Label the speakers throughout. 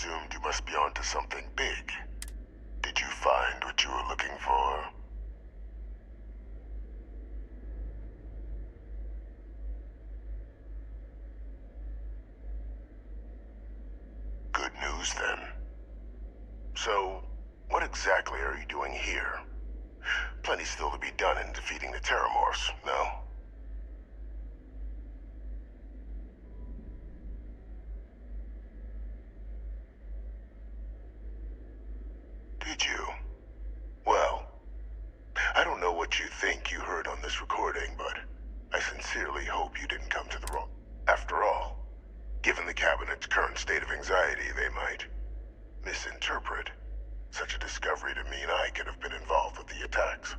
Speaker 1: presumed you must be onto something big. Did you find what you were looking for? Good news, then. So, what exactly are you doing here? Plenty still to be done in defeating the Terramorphs, no? Did you? Well, I don't know what you think you heard on this recording, but I sincerely hope you didn't come to the wrong... After all, given the Cabinet's current state of anxiety, they might misinterpret such a discovery to mean I could have been involved with the attacks.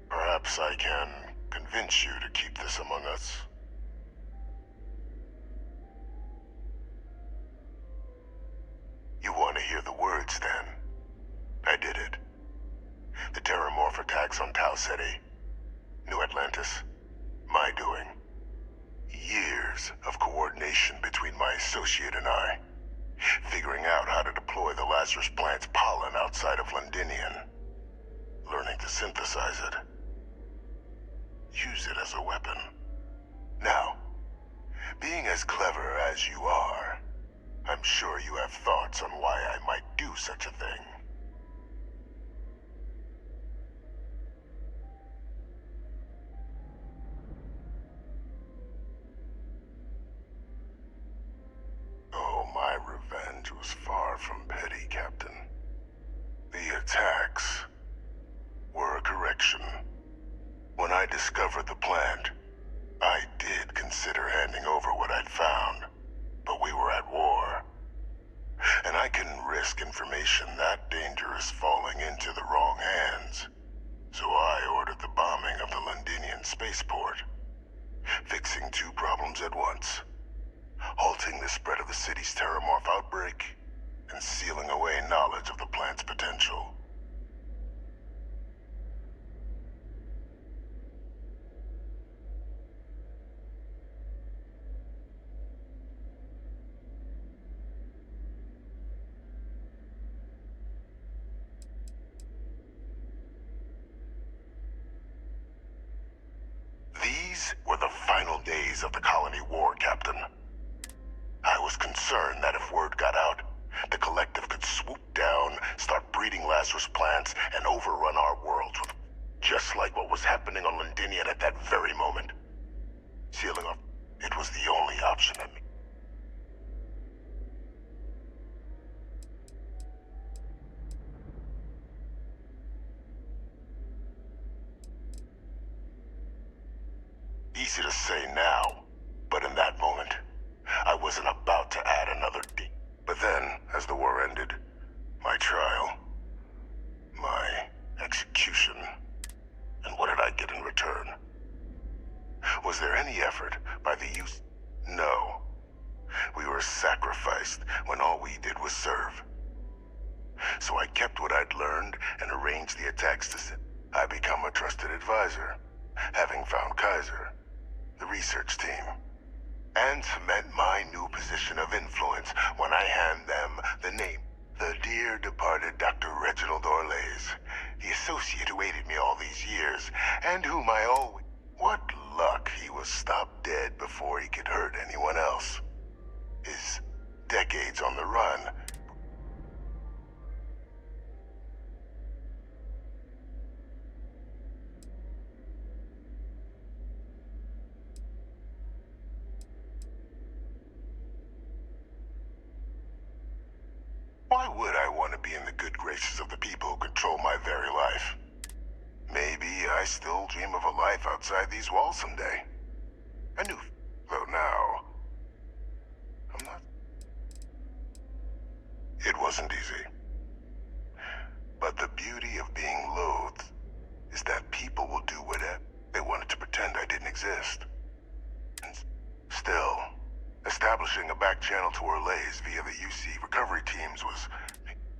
Speaker 1: Perhaps I can convince you to keep this among us. You want to hear the words, then? I did it. The Terramorph attacks on Tau Ceti, New Atlantis, my doing. Years of coordination between my associate and I, figuring out how to deploy the Lazarus plant's pollen outside of Londinian, learning to synthesize it, use it as a weapon. Now, being as clever as you are, I'm sure you have thoughts on why I might do such a thing. Oh, my revenge was far from petty, Captain. The attacks were a correction. When I discovered the plant, I did consider handing over what I'd found, but we were at war. And I couldn't risk information that dangerous falling into the wrong hands. So I ordered the bombing of the Londinian spaceport, fixing two problems at once. Halting the spread of the city's Terramorph outbreak, and sealing away knowledge of the plant's potential. These were the final days of the colony war, Captain. I was concerned that if word got out, the Collective could swoop down, start breeding Lazarus plants, and overrun our worlds with... just like what was happening on Londinian at that very moment. Sealing off, it was the only option I made. Easy to say now, but in that moment, I wasn't about to add another D. But then, as the war ended, my trial, my execution, and what did I get in return? Was there any effort by the youth? No. We were sacrificed when all we did was serve. So I kept what I'd learned and arranged the attacks to sit. I become a trusted advisor, having found Kaiser, the research team, and cement my new position of influence when I hand them the name. The dear departed Dr. Reginald Orlays, the associate who aided me all these years, and whom I always... What luck he was stopped dead before he could hurt anyone else. His decades on the run. Why would I want to be in the good graces of the people who control my very life? Maybe I still dream of a life outside these walls someday. I knew, though now, I'm not... It wasn't easy. But the beauty of being loathed is that people will do whatever they wanted to pretend I didn't exist. And still, establishing a back channel to Orlays via the UC recovery teams was...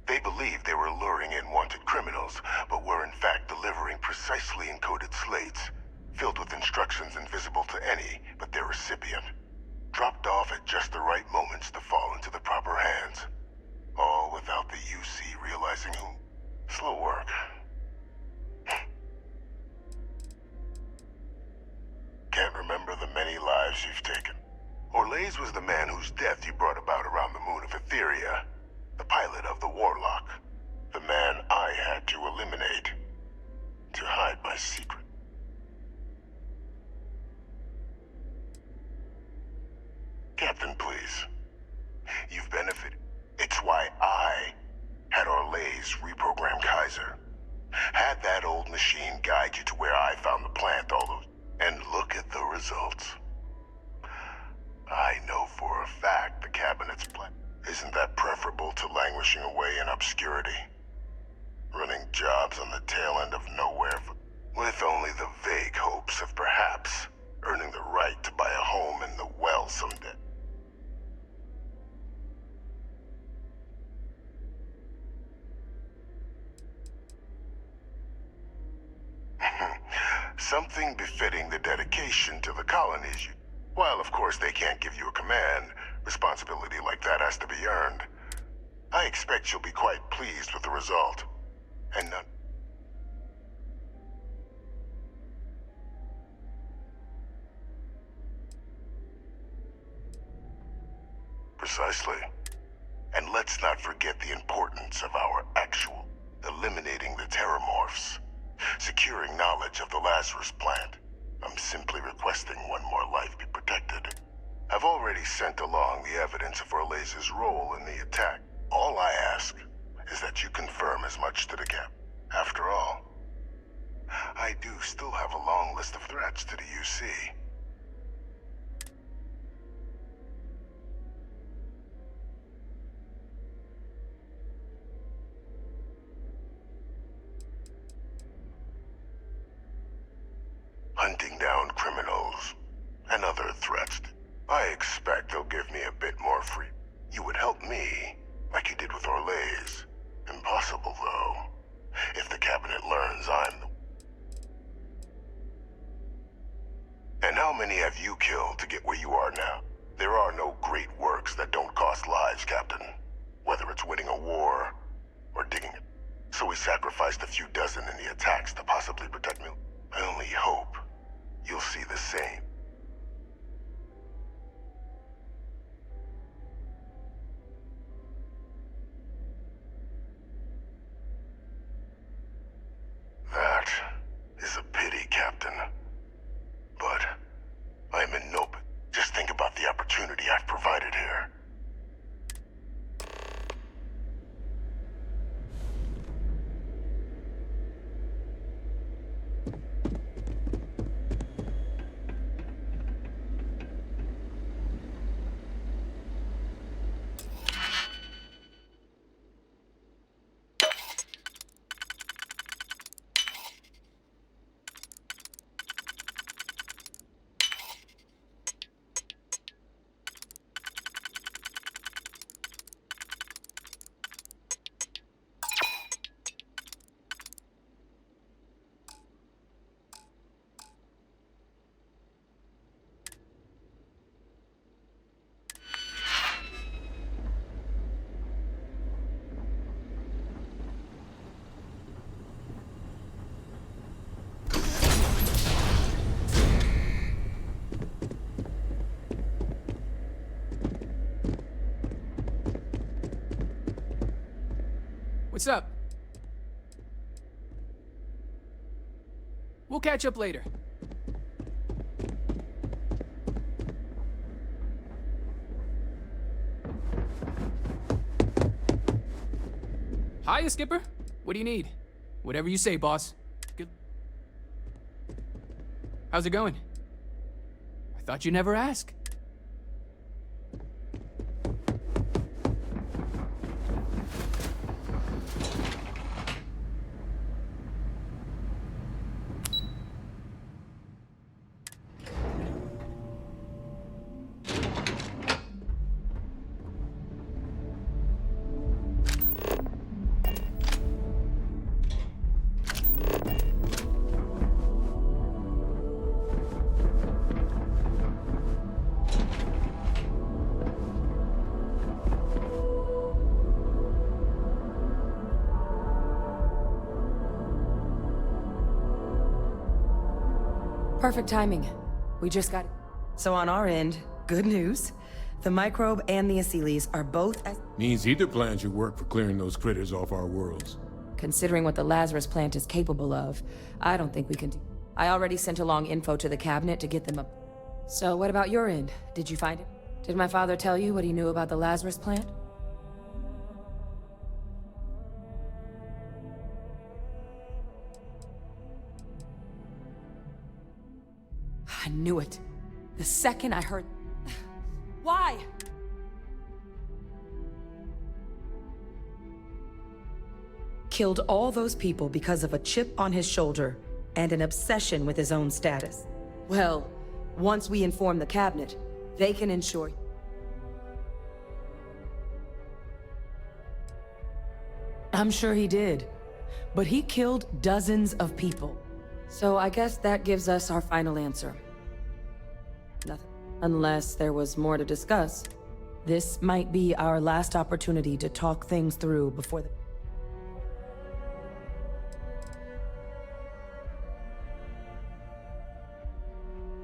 Speaker 1: They believed they were luring in wanted criminals, but were in fact delivering precisely encoded slates, filled with instructions invisible to any but their recipient, dropped off at just the right moments to fall into the proper hands. All without the UC realizing who... Slow work. Can't remember the many lives you've taken. Orlaise was the man whose death you brought about around the moon of Etheria. The pilot of the Warlock. The man I had to eliminate. To hide my secret. Captain, please. You've benefited. It's why I had Orlaise reprogram Kaiser. Had that old machine guide you to where I found the plant all those... And look at the results. I know for a fact the cabinet's plan. Isn't that preferable to languishing away in obscurity? Running jobs on the tail end of nowhere with only the vague hopes of perhaps earning the right to buy a home in the well someday. Something befitting the dedication to the colonies. While, of course, they can't give you a command, responsibility like that has to be earned. I expect you'll be quite pleased with the result. And none... Precisely. And let's not forget the importance of our actual eliminating the terramorphs. Securing knowledge of the Lazarus plant. I'm simply requesting one more life be protected. I've already sent along the evidence of Orlaise's role in the attack. All I ask is that you confirm as much to the cap. After all, I do still have a long list of threats to the UC. Hunting down criminals and other threats. I expect they'll give me a bit more free. You would help me, like you did with Orlaise. Impossible, though, if the cabinet learns I'm the... And how many have you killed to get where you are now? There are no great works that don't cost lives, Captain. Whether it's winning a war or digging it. So we sacrificed a few dozen in the attacks to possibly protect me. I only hope you'll see the same. That is a pity, Captain. But I'm in no... Just think about the opportunity I've provided here.
Speaker 2: What's up? We'll catch up later. Hiya, Skipper. What do you need? Whatever you say, boss. Good. How's it going? I thought you'd never ask.
Speaker 3: Perfect timing. We just got... So on our end, good news. The microbe and the Asylees are both as...
Speaker 4: Means either plan should work for clearing those critters off our worlds.
Speaker 3: Considering what the Lazarus plant is capable of, I don't think we can do... I already sent along info to the cabinet to get them up. So what about your end? Did you find it? Did my father tell you what he knew about the Lazarus plant? I knew it. The second I heard... Why? Killed all those people because of a chip on his shoulder and an obsession with his own status. Well, once we inform the cabinet, they can ensure... I'm sure he did, but he killed dozens of people. So I guess that gives us our final answer. Nothing. Unless there was more to discuss. This might be our last opportunity to talk things through before the...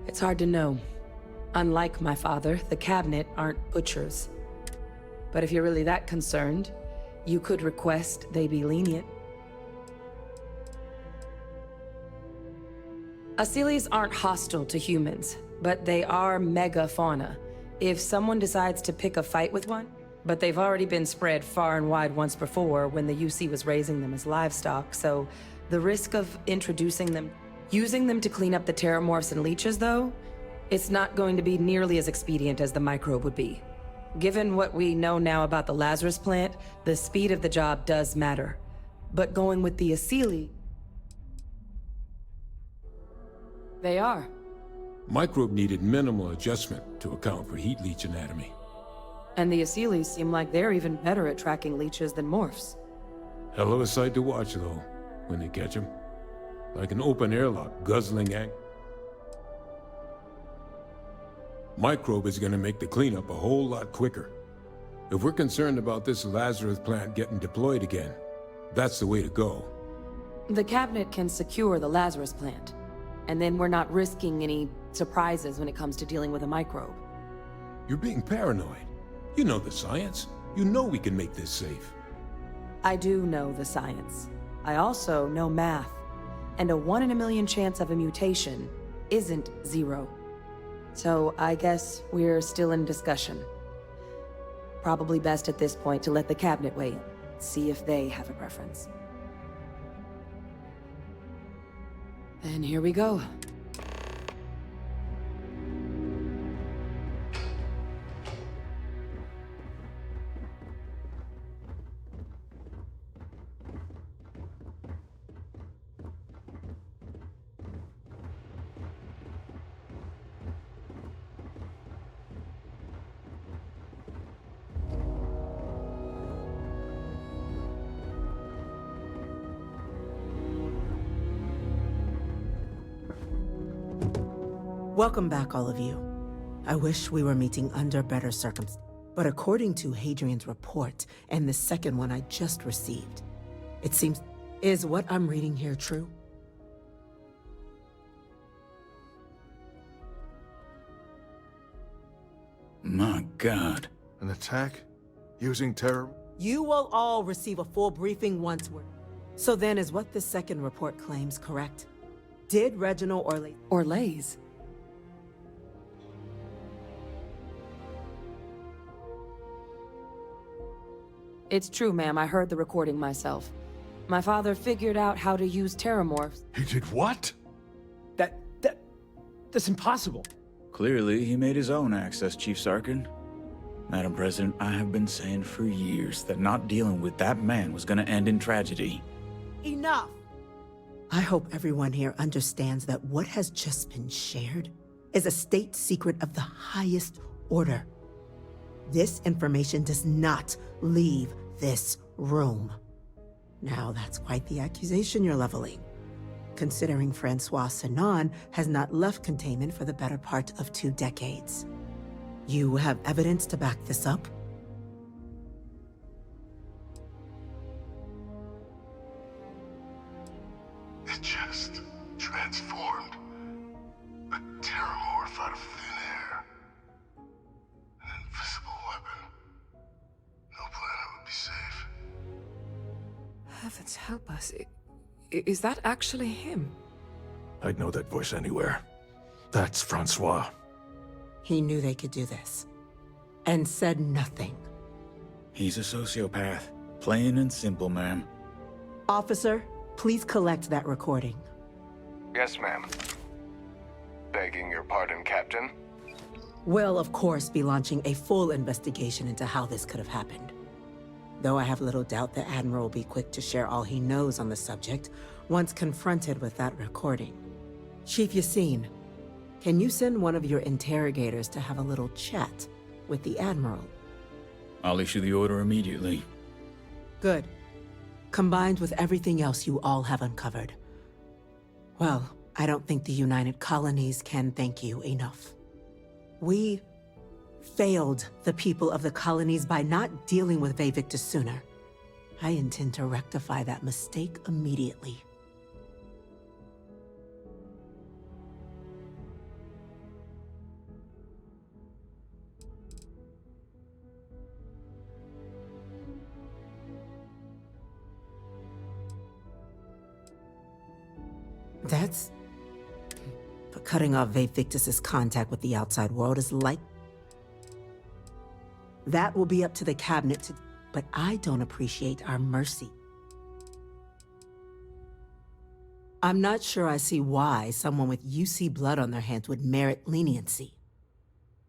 Speaker 3: It's hard to know. Unlike my father, the cabinet aren't butchers. But if you're really that concerned, you could request they be lenient. Asylees aren't hostile to humans, but they are megafauna. If someone decides to pick a fight with one, but they've already been spread far and wide once before when the UC was raising them as livestock, so the risk of introducing them, using them to clean up the terramorphs and leeches though, it's not going to be nearly as expedient as the microbe would be. Given what we know now about the Lazarus plant, the speed of the job does matter. But going with the Asylee... They are.
Speaker 4: Microbe needed minimal adjustment to account for heat leech anatomy.
Speaker 3: And the Asylees seem like they're even better at tracking leeches than morphs.
Speaker 4: Hell of a sight to watch, though, when they catch them. Like an open airlock, guzzling Microbe is gonna make the cleanup a whole lot quicker. If we're concerned about this Lazarus plant getting deployed again, that's the way to go.
Speaker 3: The cabinet can secure the Lazarus plant, and then we're not risking any surprises when it comes to dealing with a microbe.
Speaker 4: You're being paranoid. You know the science. You know we can make this safe.
Speaker 3: I do know the science. I also know math. And a 1 in a million chance of a mutation isn't 0. So I guess we're still in discussion. Probably best at this point to let the cabinet weigh in, see if they have a preference. Then here we go.
Speaker 5: Welcome back, all of you. I wish we were meeting under better circumstances. But according to Hadrian's report, and the second one I just received, it seems... Is what I'm reading here true?
Speaker 6: My God.
Speaker 7: An attack? Using terror?
Speaker 5: You will all receive a full briefing once we're... So then, is what the second report claims correct? Did Reginald
Speaker 3: Orlays? It's true, ma'am. I heard the recording myself. My father figured out how to use terramorphs.
Speaker 7: He did what?
Speaker 2: That's impossible.
Speaker 6: Clearly, he made his own access, Chief Sarkin. Madam President, I have been saying for years that not dealing with that man was gonna end in tragedy.
Speaker 5: Enough! I hope everyone here understands that what has just been shared is a state secret of the highest order. This information does not leave this room. Now, that's quite the accusation you're leveling, considering Francois Sinon has not left containment for the better part of 2 decades. You have evidence to back this up?
Speaker 1: It just transformed. Terramorph out of thin air. An invisible weapon. No planet would be safe.
Speaker 8: Heavens help us. Is that actually him?
Speaker 7: I'd know that voice anywhere. That's Francois.
Speaker 5: He knew they could do this. And said nothing.
Speaker 6: He's a sociopath. Plain and simple, ma'am.
Speaker 5: Officer, please collect that recording.
Speaker 9: Yes, ma'am. Begging your pardon, Captain.
Speaker 5: We'll, of course, be launching a full investigation into how this could have happened. Though I have little doubt the Admiral will be quick to share all he knows on the subject once confronted with that recording. Chief Yassine, can you send one of your interrogators to have a little chat with the Admiral?
Speaker 6: I'll issue the order immediately.
Speaker 5: Good. Combined with everything else you all have uncovered. Well, I don't think the United Colonies can thank you enough. We failed the people of the colonies by not dealing with Vevictus sooner. I intend to rectify that mistake immediately. That's... But cutting off Vevictus's contact with the outside world is like... That will be up to the cabinet to... But I don't appreciate our mercy. I'm not sure I see why someone with UC blood on their hands would merit leniency.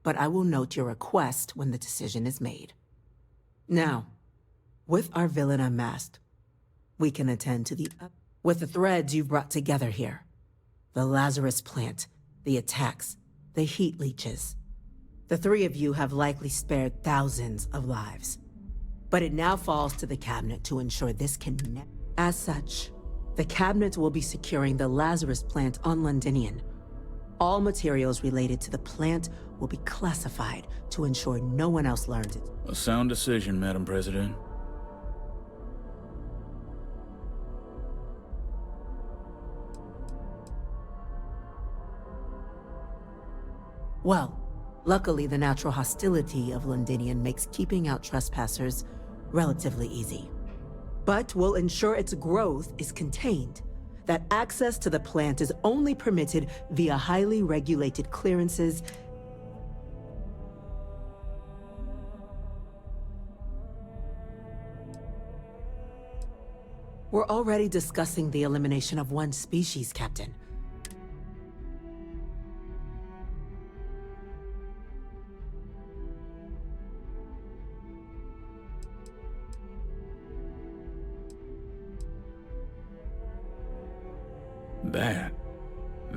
Speaker 5: But I will note your request when the decision is made. Now, with our villain unmasked, we can attend to the... With the threads you've brought together here. The Lazarus plant, the attacks, the heat leeches. The three of you have likely spared thousands of lives. But it now falls to the cabinet to ensure this can never... As such, the cabinet will be securing the Lazarus plant on Londinian. All materials related to the plant will be classified to ensure no one else learns it.
Speaker 6: A sound decision, Madam President.
Speaker 5: Well, luckily the natural hostility of Londinian makes keeping out trespassers relatively easy. But we'll ensure its growth is contained, that access to the plant is only permitted via highly regulated clearances. We're already discussing the elimination of one species, Captain.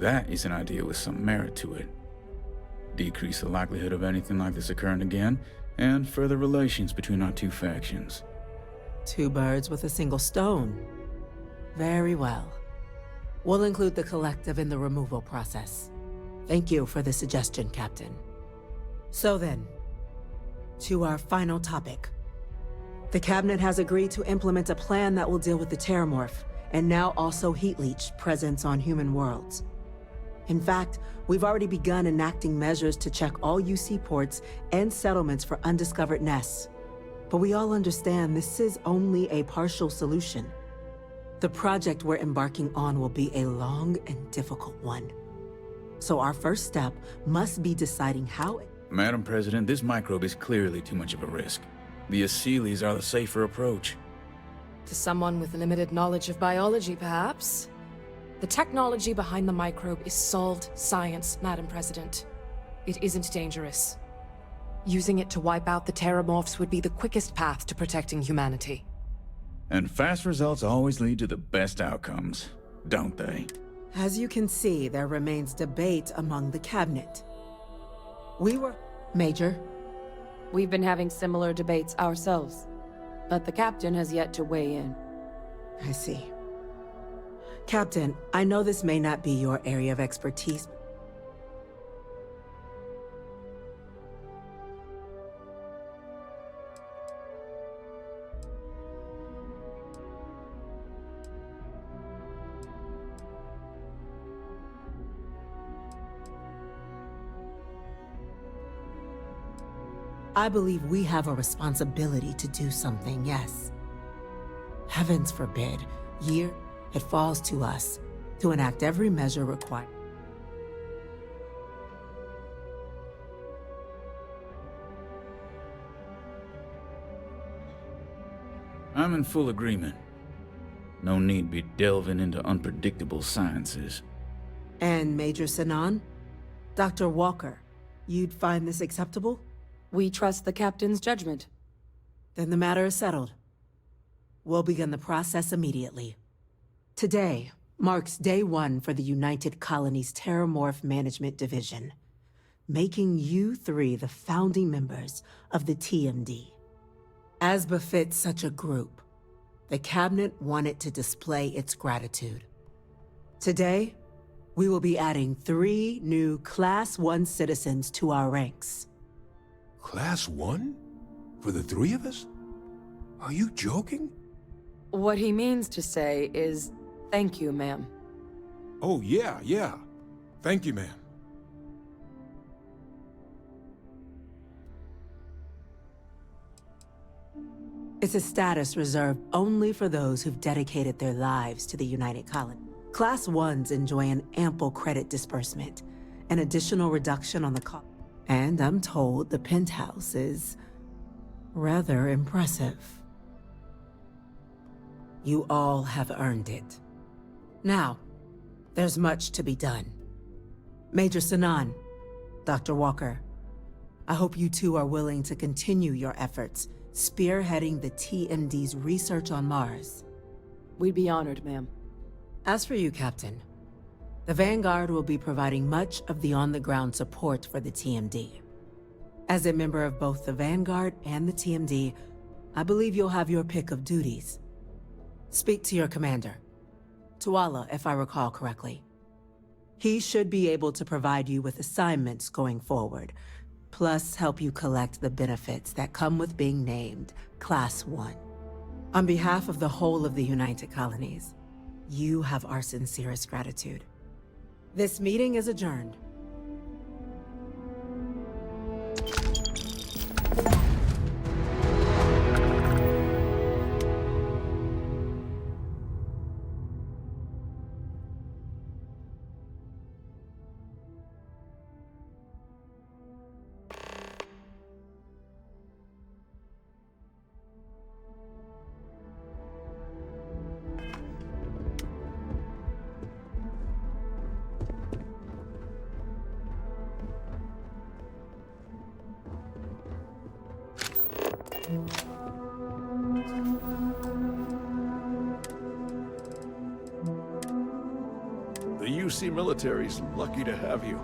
Speaker 6: That is an idea with some merit to it. Decrease the likelihood of anything like this occurring again, and further relations between our two factions.
Speaker 5: Two birds with a single stone. Very well. We'll include the collective in the removal process. Thank you for the suggestion, Captain. So then, to our final topic. The Cabinet has agreed to implement a plan that will deal with the Terramorph, and now also Heat Leech presence on human worlds. In fact, we've already begun enacting measures to check all UC ports and settlements for undiscovered nests. But we all understand this is only a partial solution. The project we're embarking on will be a long and difficult one. So our first step must be deciding how...
Speaker 6: Madam President, this microbe is clearly too much of a risk. The Aseles are the safer approach.
Speaker 8: To someone with limited knowledge of biology, perhaps? The technology behind the microbe is solved science, Madam President. It isn't dangerous. Using it to wipe out the Terramorphs would be the quickest path to protecting humanity.
Speaker 6: And fast results always lead to the best outcomes, don't they?
Speaker 5: As you can see, there remains debate among the Cabinet. Major?
Speaker 3: We've been having similar debates ourselves, but the Captain has yet to weigh in.
Speaker 5: I see. Captain, I know this may not be your area of expertise. I believe we have a responsibility to do something, yes. Heavens forbid, it falls to us to enact every measure required.
Speaker 6: I'm in full agreement. No need be delving into unpredictable sciences.
Speaker 5: And Major Sinan? Dr. Walker, you'd find this acceptable?
Speaker 3: We trust the captain's judgment.
Speaker 5: Then the matter is settled. We'll begin the process immediately. Today marks day 1 for the United Colonies Terramorph Management Division, making you 3 the founding members of the TMD. As befits such a group, the Cabinet wanted to display its gratitude. Today, we will be adding 3 new Class 1 citizens to our ranks.
Speaker 4: Class 1? For the 3 of us? Are you joking?
Speaker 3: What he means to say is, thank you, ma'am.
Speaker 4: Oh, yeah. Thank you, ma'am.
Speaker 5: It's a status reserved only for those who've dedicated their lives to the United Colony. Class 1s enjoy an ample credit disbursement, an additional reduction on the cost. And I'm told the penthouse is rather impressive. You all have earned it. Now, there's much to be done. Major Sinan, Dr. Walker, I hope you two are willing to continue your efforts spearheading the TMD's research on Mars.
Speaker 3: We'd be honored, ma'am.
Speaker 5: As for you, Captain, the Vanguard will be providing much of the on-the-ground support for the TMD. As a member of both the Vanguard and the TMD, I believe you'll have your pick of duties. Speak to your commander, Tuala, if I recall correctly. He should be able to provide you with assignments going forward, plus help you collect the benefits that come with being named Class 1. On behalf of the whole of the United Colonies, you have our sincerest gratitude. This meeting is adjourned.
Speaker 7: The UC military's lucky to have you.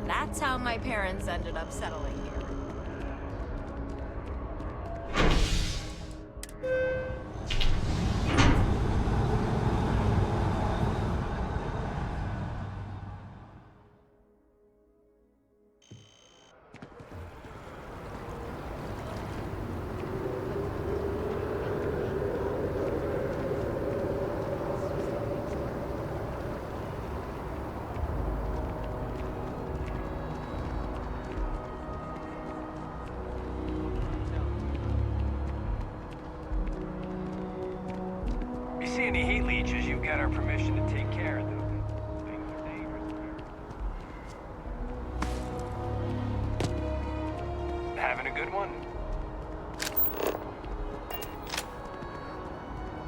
Speaker 10: That's how my parents ended up settling here.
Speaker 11: See any heat leeches, you've got our permission to take care of them. Things are dangerous. good one?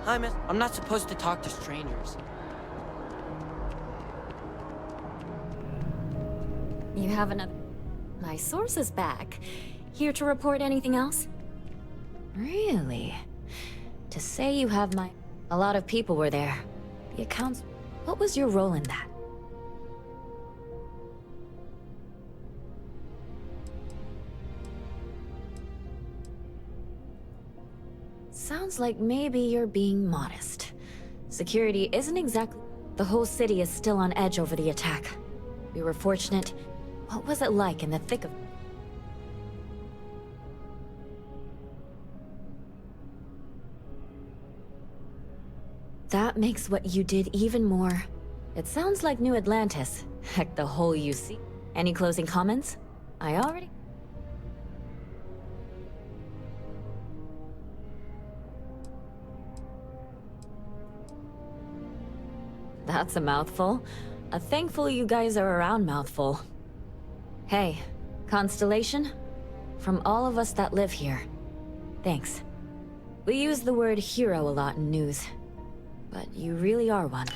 Speaker 12: Hi, miss. I'm not supposed to talk to strangers.
Speaker 10: You have another... My source is back. Here to report anything else? Really? To say you have my... A lot of people were there. The accounts... What was your role in that? Sounds like maybe you're being modest. Security isn't exactly... The whole city is still on edge over the attack. We were fortunate. What was it like in the thick of... That makes what you did even more. It sounds like New Atlantis. Heck, the whole UC. Any closing comments? I already... That's a mouthful. A thankful you guys are around mouthful. Hey, Constellation? From all of us that live here, thanks. We use the word hero a lot in news, but you really are one.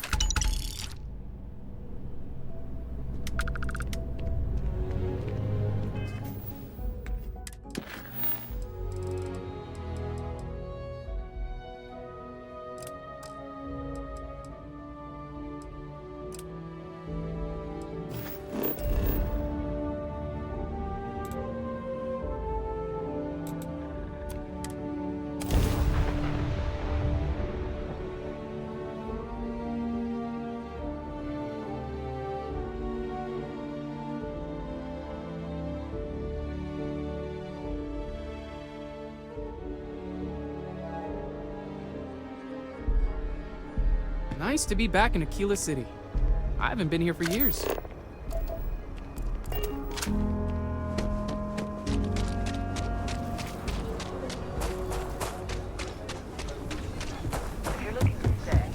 Speaker 2: Nice to be back in Aquila City. I haven't been here for years.
Speaker 11: If you're looking for sex,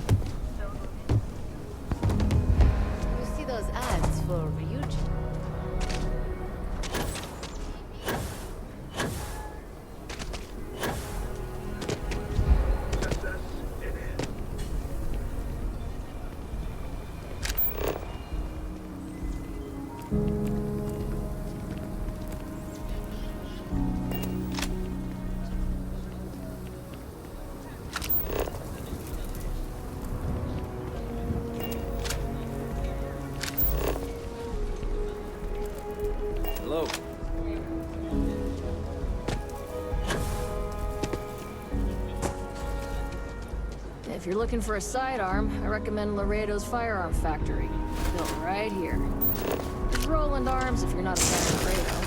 Speaker 10: You see those ads for Ryuji?
Speaker 11: hello.
Speaker 13: If you're looking for a sidearm, I recommend Laredo's Firearm Factory. Built right here. There's Roland Arms if you're not a fan of Laredo.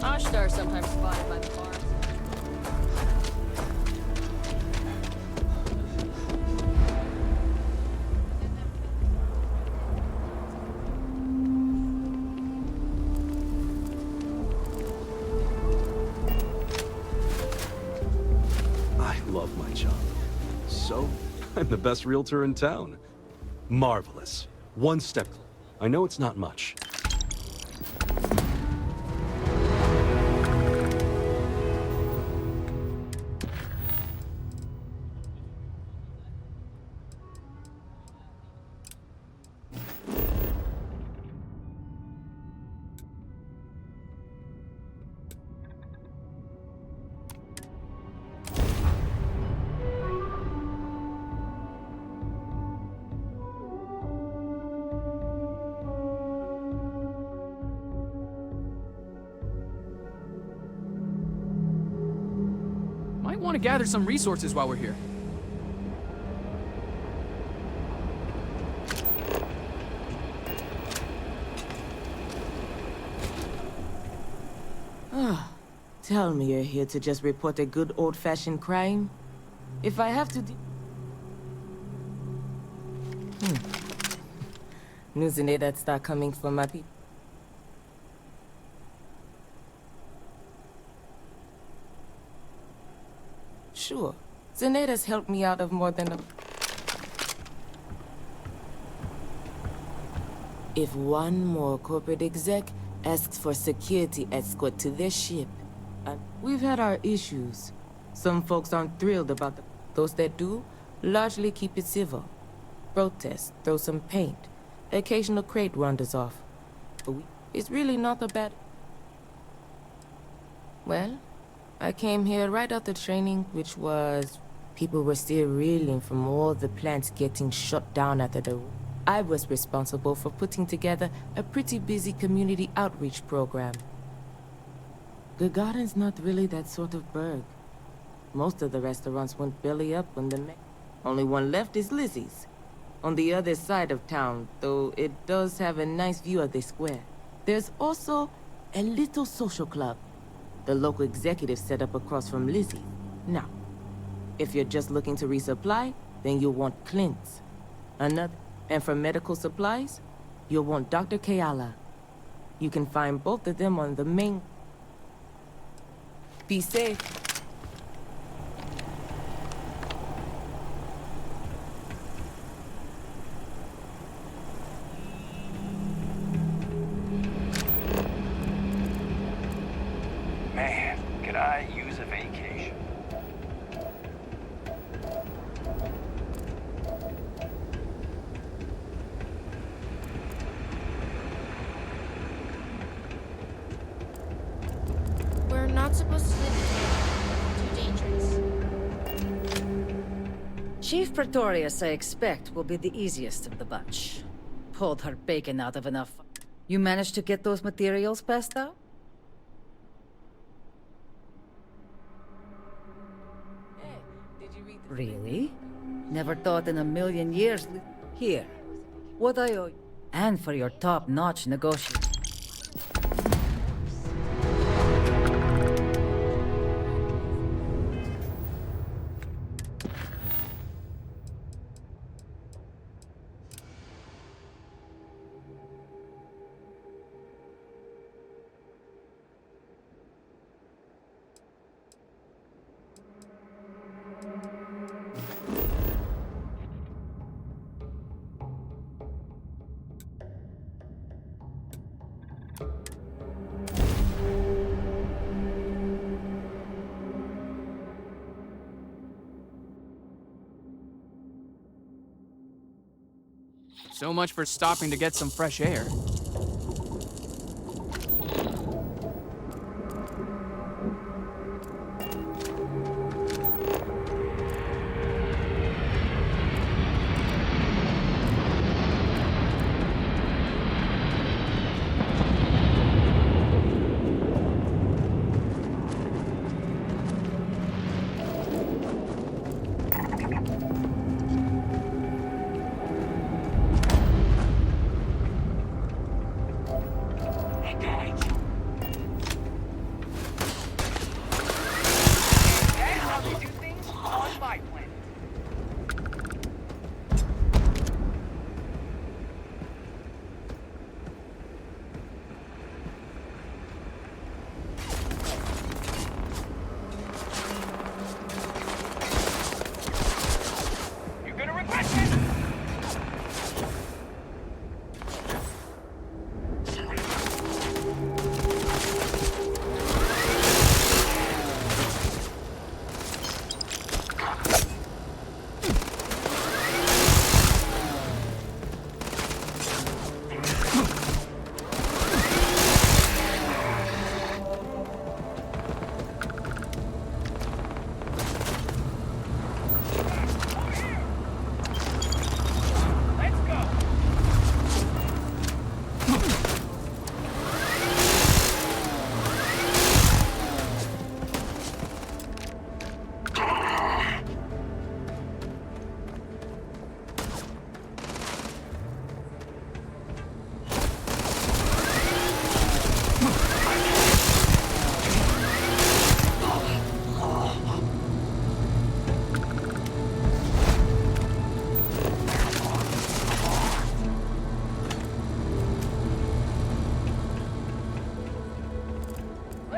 Speaker 13: Ashtar sometimes spotted by the farms.
Speaker 14: I love my job. So, I'm the best realtor in town. Marvelous. One step. I know it's not much.
Speaker 2: want to gather some resources while we're here.
Speaker 15: Tell me you're here to just report a good old-fashioned crime? If I have to News in there that start coming from my people. Sure. Zeneda's helped me out of more than a... If one more corporate exec asks for security escort to their ship, we've had our issues. Some folks aren't thrilled about the... Those that do, largely keep it civil. Protest, throw some paint. Occasional crate wanders off. But it's really not a bad... Well, I came here right after training, which was... People were still reeling from all the plants getting shut down after the... I was responsible for putting together a pretty busy community outreach program. Gagarin's not really that sort of burg. Most of the restaurants went belly up when the... Only one left is Lizzie's. On the other side of town, though it does have a nice view of the square. There's also a little social club. The local executive set up across from Lizzie. Now, if you're just looking to resupply, then you'll want Clint's. Another. And for medical supplies, you'll want Dr. Kayala. You can find both of them on the main... Be safe.
Speaker 11: Man, could I use a vacation?
Speaker 16: We're not supposed to live here. Too dangerous.
Speaker 17: Chief Pretorius, I expect, will be the easiest of the bunch. Pulled her bacon out of enough. You managed to get those materials passed out? Really? Never thought in a million years. Here, what I owe you. And for your top-notch negotiation.
Speaker 2: So much for stopping to get some fresh air.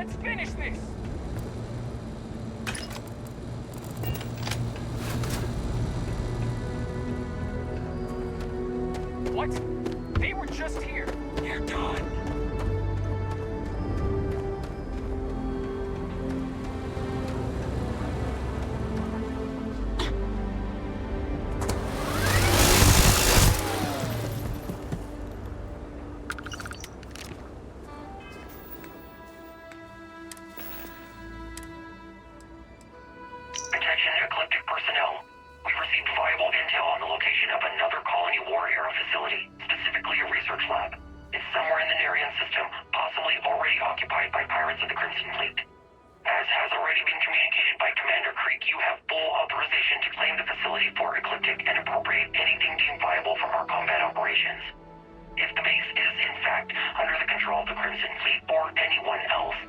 Speaker 11: Let's finish this! What? They were just here. They're done.
Speaker 18: Attention Ecliptic personnel. We've received viable intel on the location of another colony war era facility, specifically a research lab. It's somewhere in the Nerian system, possibly already occupied by pirates of the Crimson Fleet. As has already been communicated by Commander Creek, you have full authorization to claim the facility for Ecliptic and appropriate anything deemed viable for our combat operations. If the base is, in fact, under the control of the Crimson Fleet or anyone else,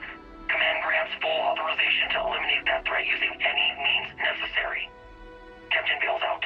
Speaker 18: Command grants full authorization to eliminate that threat using any means necessary. Captain Bale's out.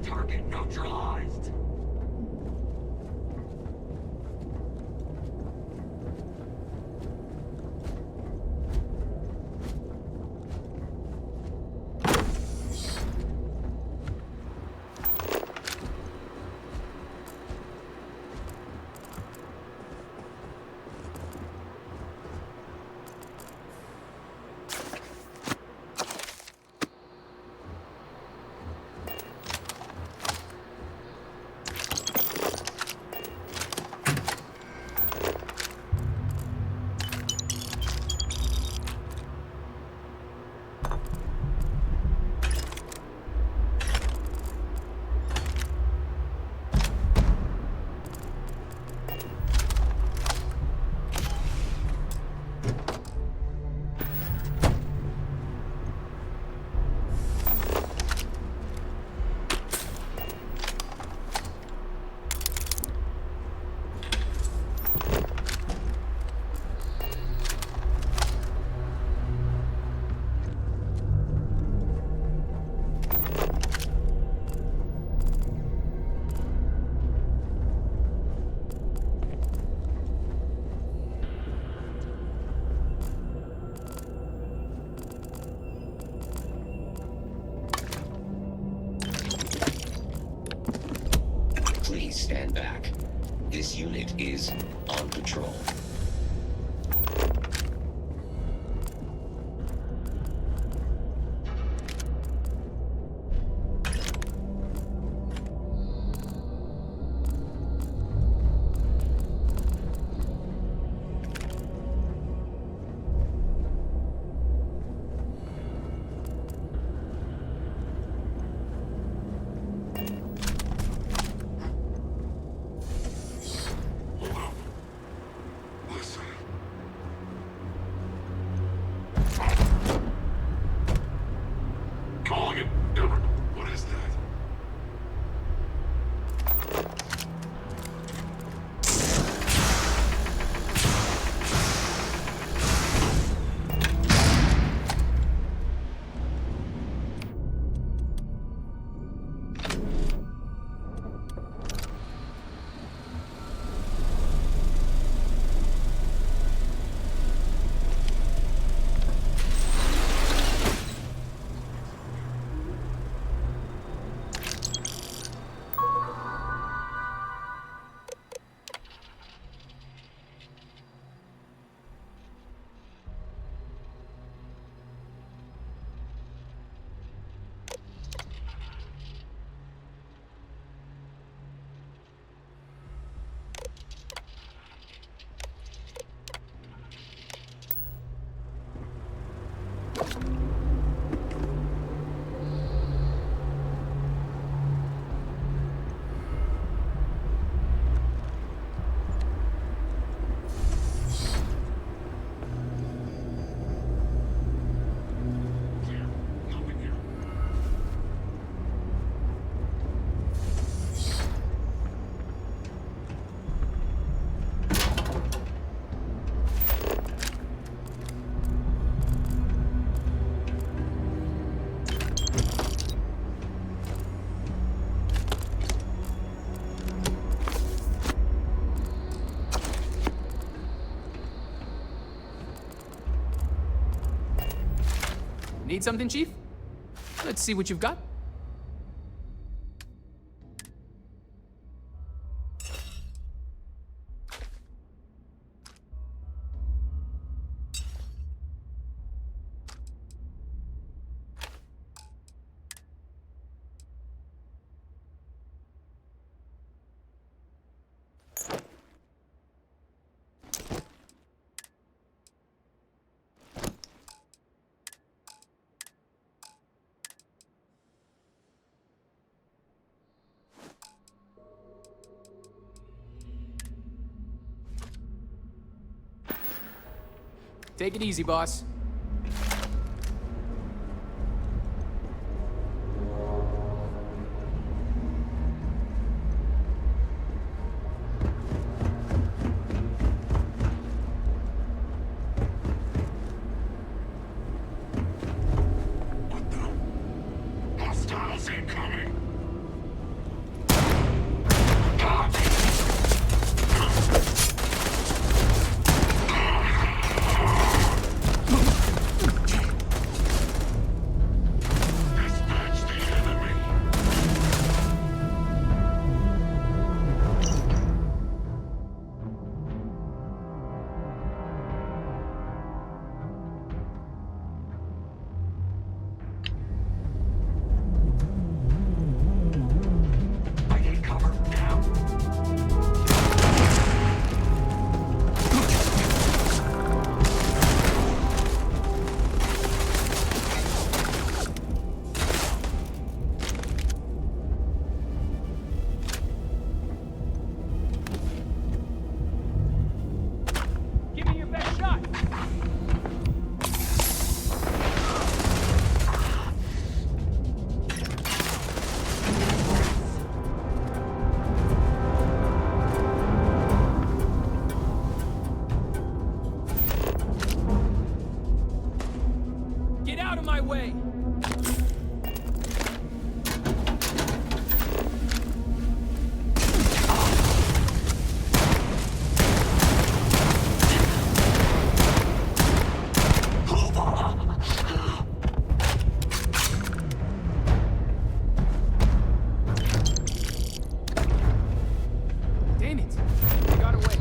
Speaker 18: Target neutralized.
Speaker 19: Please stand back. This unit is on patrol.
Speaker 2: Need something, Chief? Let's see what you've got. Take it easy, boss.
Speaker 18: Hostiles incoming.
Speaker 2: out of my way! Damn it! I got away.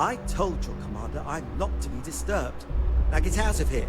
Speaker 20: I told your commander I'm not to be disturbed. Now get out of here.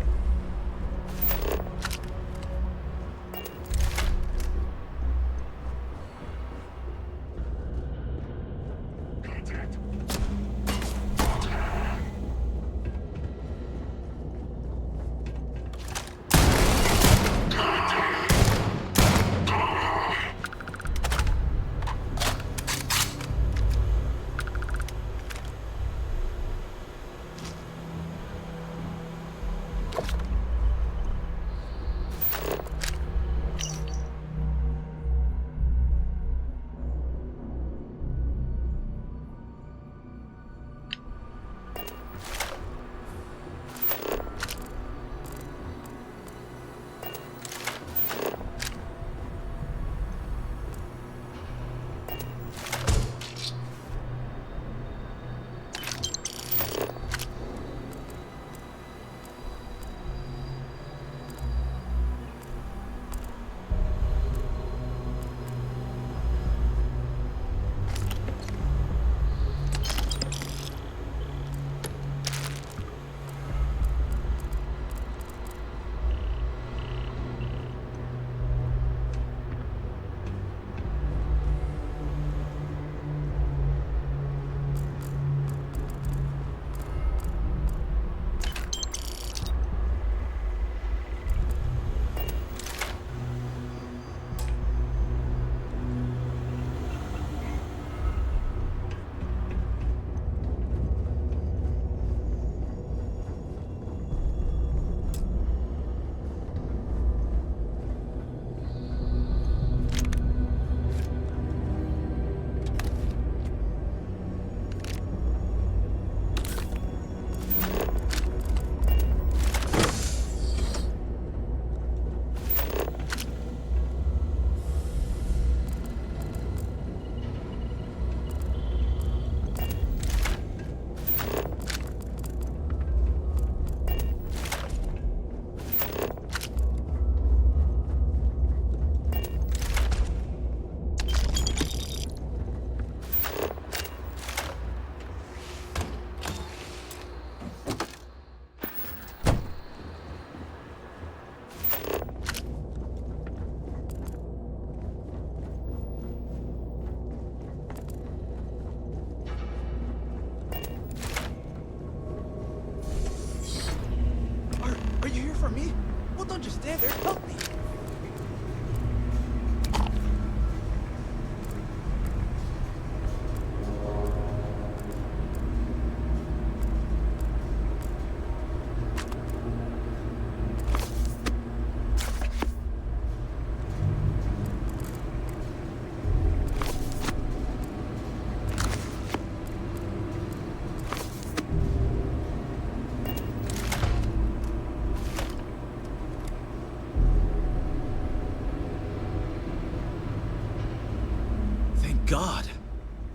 Speaker 6: God.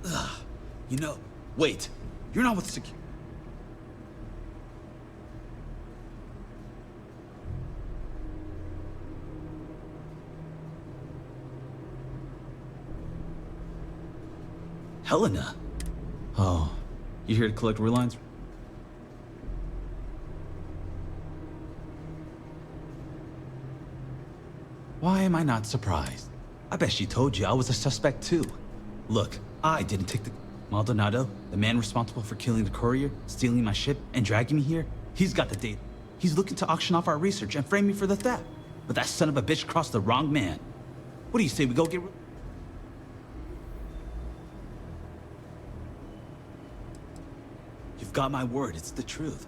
Speaker 6: Ugh. You know, wait. You're not with security. Helena? Oh, you here to collect relines? Why am I not surprised? I bet she told you I was a suspect too. Look, I didn't take the... Maldonado, the man responsible for killing the courier, stealing my ship, and dragging me here, he's got the data. He's looking to auction off our research and frame me for the theft. But that son of a bitch crossed the wrong man. What do you say we go get... You've got my word, it's the truth.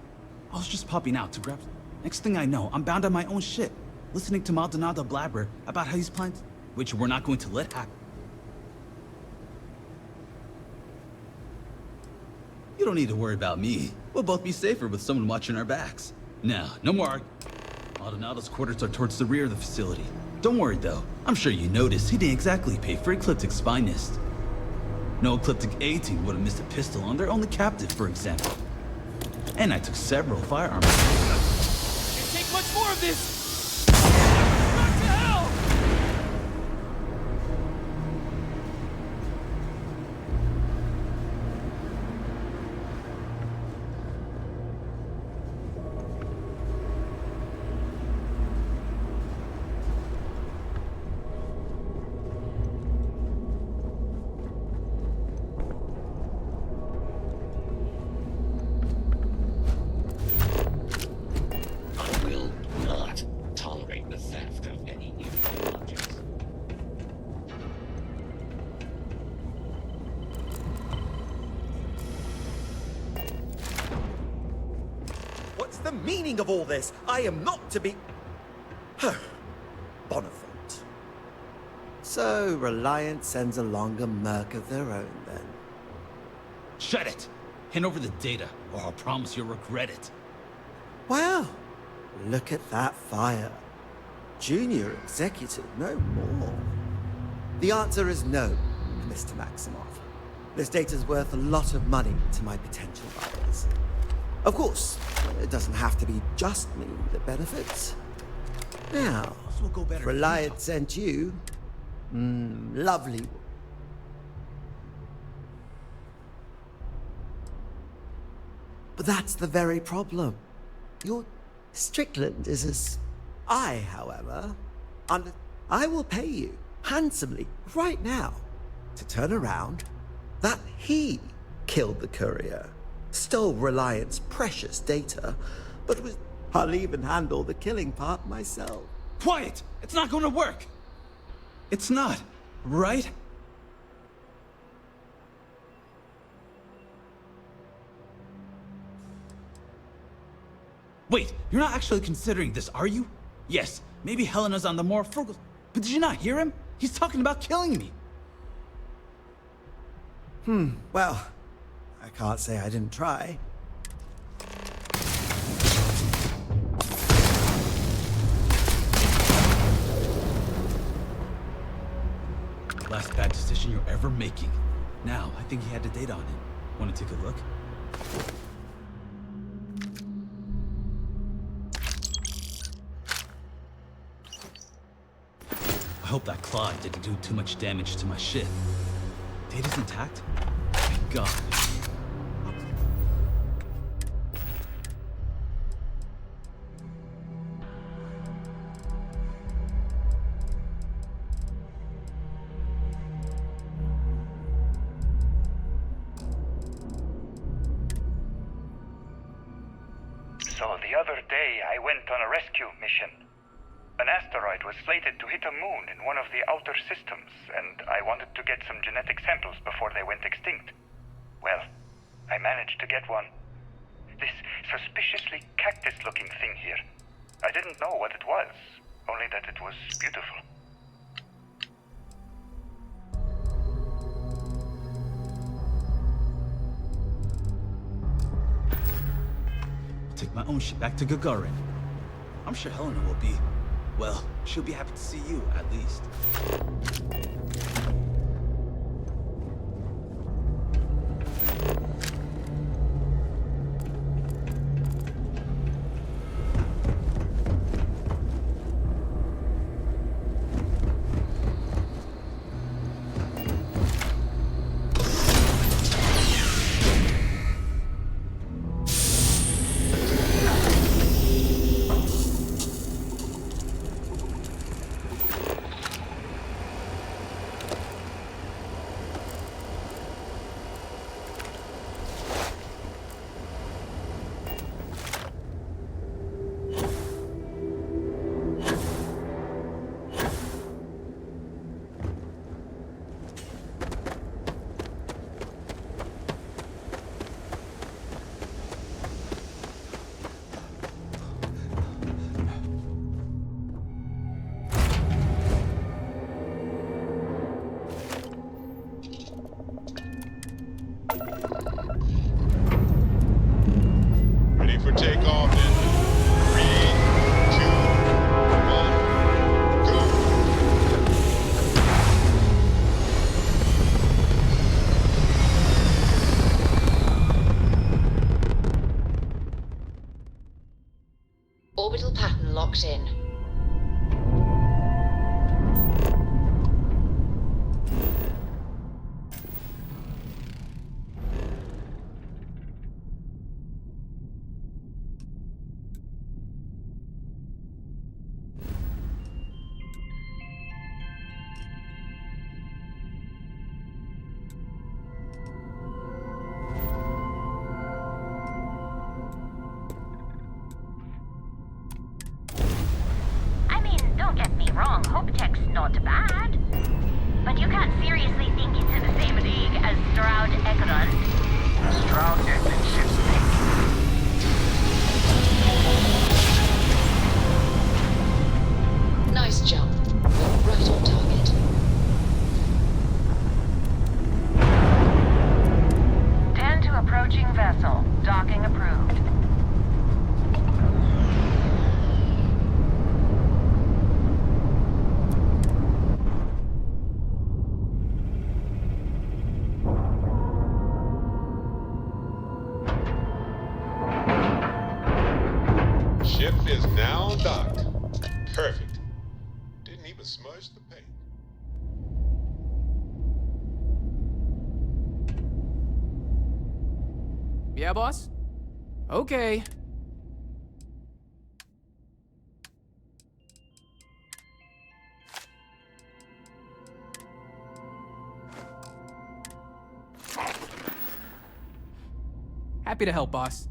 Speaker 6: I was just popping out to grab... Next thing I know, I'm bound on my own ship, listening to Maldonado blabber about how he's planning... Which we're not going to let happen. You don't need to worry about me. We'll both be safer with someone watching our backs. Now, no more. Maldonado's quarters are towards the rear of the facility. Don't worry though. I'm sure you noticed he didn't exactly pay for Ecliptic's finest. No Ecliptic A team would have missed a pistol on their only captive, for example. And I took several firearms.
Speaker 2: Can't take much more of this! Back to hell!
Speaker 20: The meaning of all this, I am not to be... Bonafont. So, Reliant sends along a merc of their own, then.
Speaker 6: Shut it! Hand over the data, or I'll promise you'll regret it.
Speaker 20: Wow, look at that fire. Junior executive, no more. The answer is no, Mr. Maximoff. This data's worth a lot of money to my potential buyers. Of course, it doesn't have to be just me that benefits. Now, Reliant sent you. Lovely. But that's the very problem. Your Strickland is as... I, however, I will pay you handsomely right now to turn around that he killed the courier. Stole Reliant's precious data, but I'll even handle the killing part myself.
Speaker 6: Quiet! It's not going to work! It's not, right? Wait, you're not actually considering this, are you? Yes, maybe Helena's on the more frugal... But did you not hear him? He's talking about killing me!
Speaker 20: Well... I can't say I didn't try.
Speaker 6: Last bad decision you're ever making. Now, I think he had the data on him. Want to take a look? I hope that claw didn't do too much damage to my ship. Data's intact? Thank God.
Speaker 21: So the other day, I went on a rescue mission. An asteroid was slated to hit a moon in one of the outer systems, and I wanted to get some genetic samples before they went extinct. Well, I managed to get one. This suspiciously cactus-looking thing here. I didn't know what it was, only that it was beautiful.
Speaker 6: Take my own ship back to Gagarin. I'm sure Helena will be... Well, she'll be happy to see you, at least.
Speaker 18: wrong, Hopetech's not bad. But you can't seriously think it's in the same league as Stroud Ekron.
Speaker 11: Stroud Ekron ship's
Speaker 1: Nice jump. You're right on target.
Speaker 18: Tend to approaching vessel. Docking approved.
Speaker 4: Ship is now docked. Perfect. Didn't even smudge the paint.
Speaker 2: Yeah, boss? Okay. Happy to help, boss.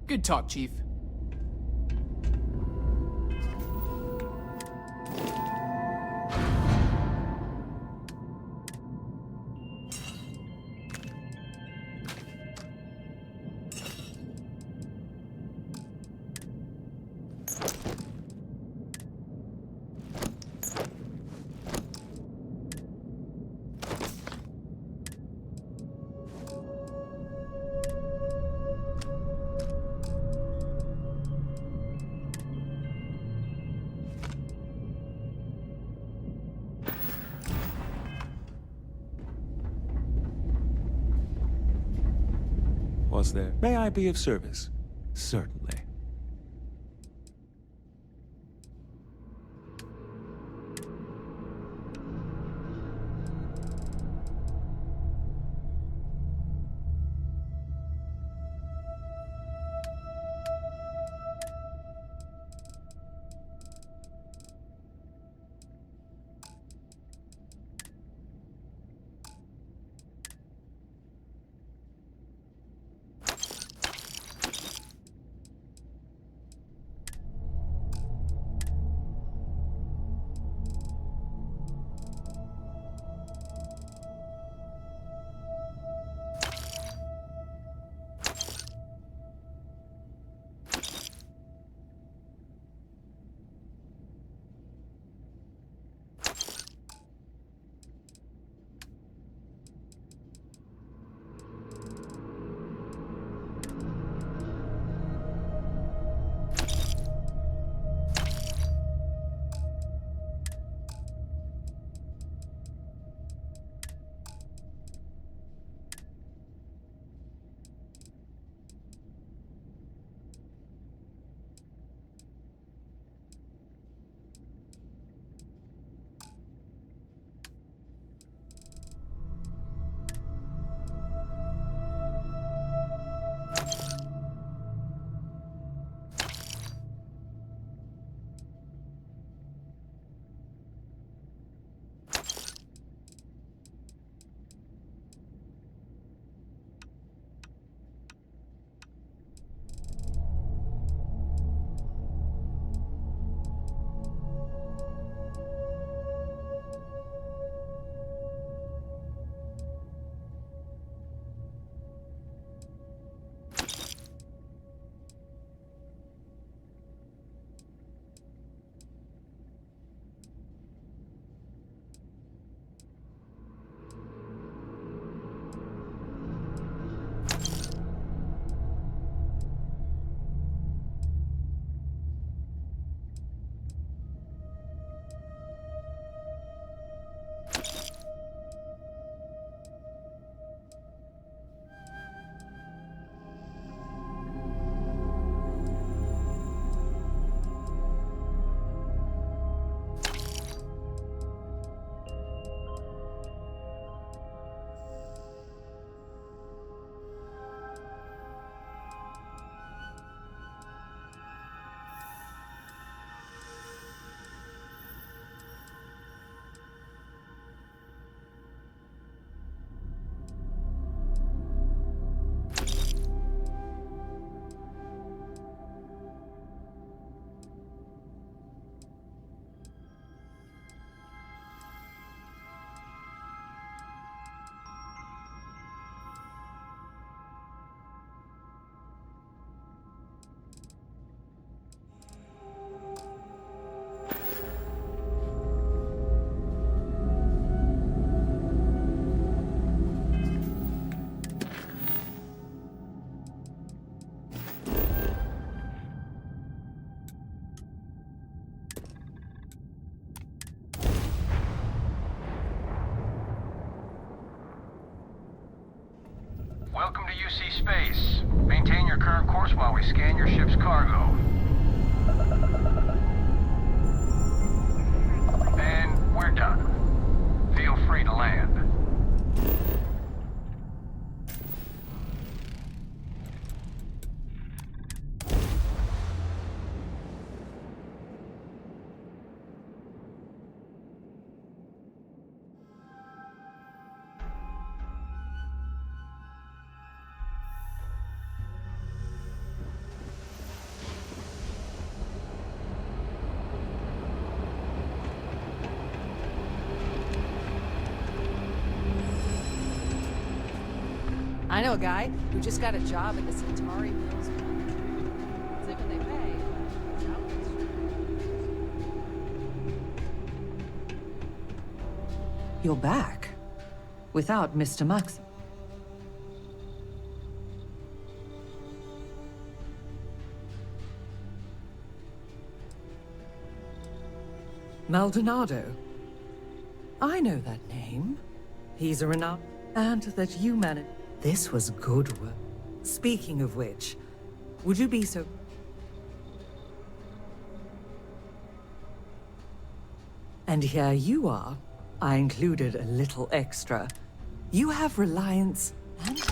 Speaker 2: Good talk, Chief.
Speaker 22: Was there? May I be of service? Certainly.
Speaker 11: see space. Maintain your current course while we scan your ship's cargo. And we're done. Feel free to land.
Speaker 8: I know a guy who just got a job at the Centauri Mills. See what they pay.
Speaker 17: You're back. Without Mr. Max. Maldonado. I know that name. He's a renowned... And that you managed... This was good work. Speaking of which, would you be so... And here you are. I included a little extra. You have Reliance and...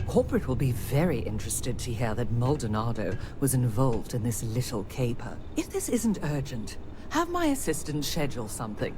Speaker 17: Corporate will be very interested to hear that Maldonado was involved in this little caper. If this isn't urgent, have my assistant schedule something.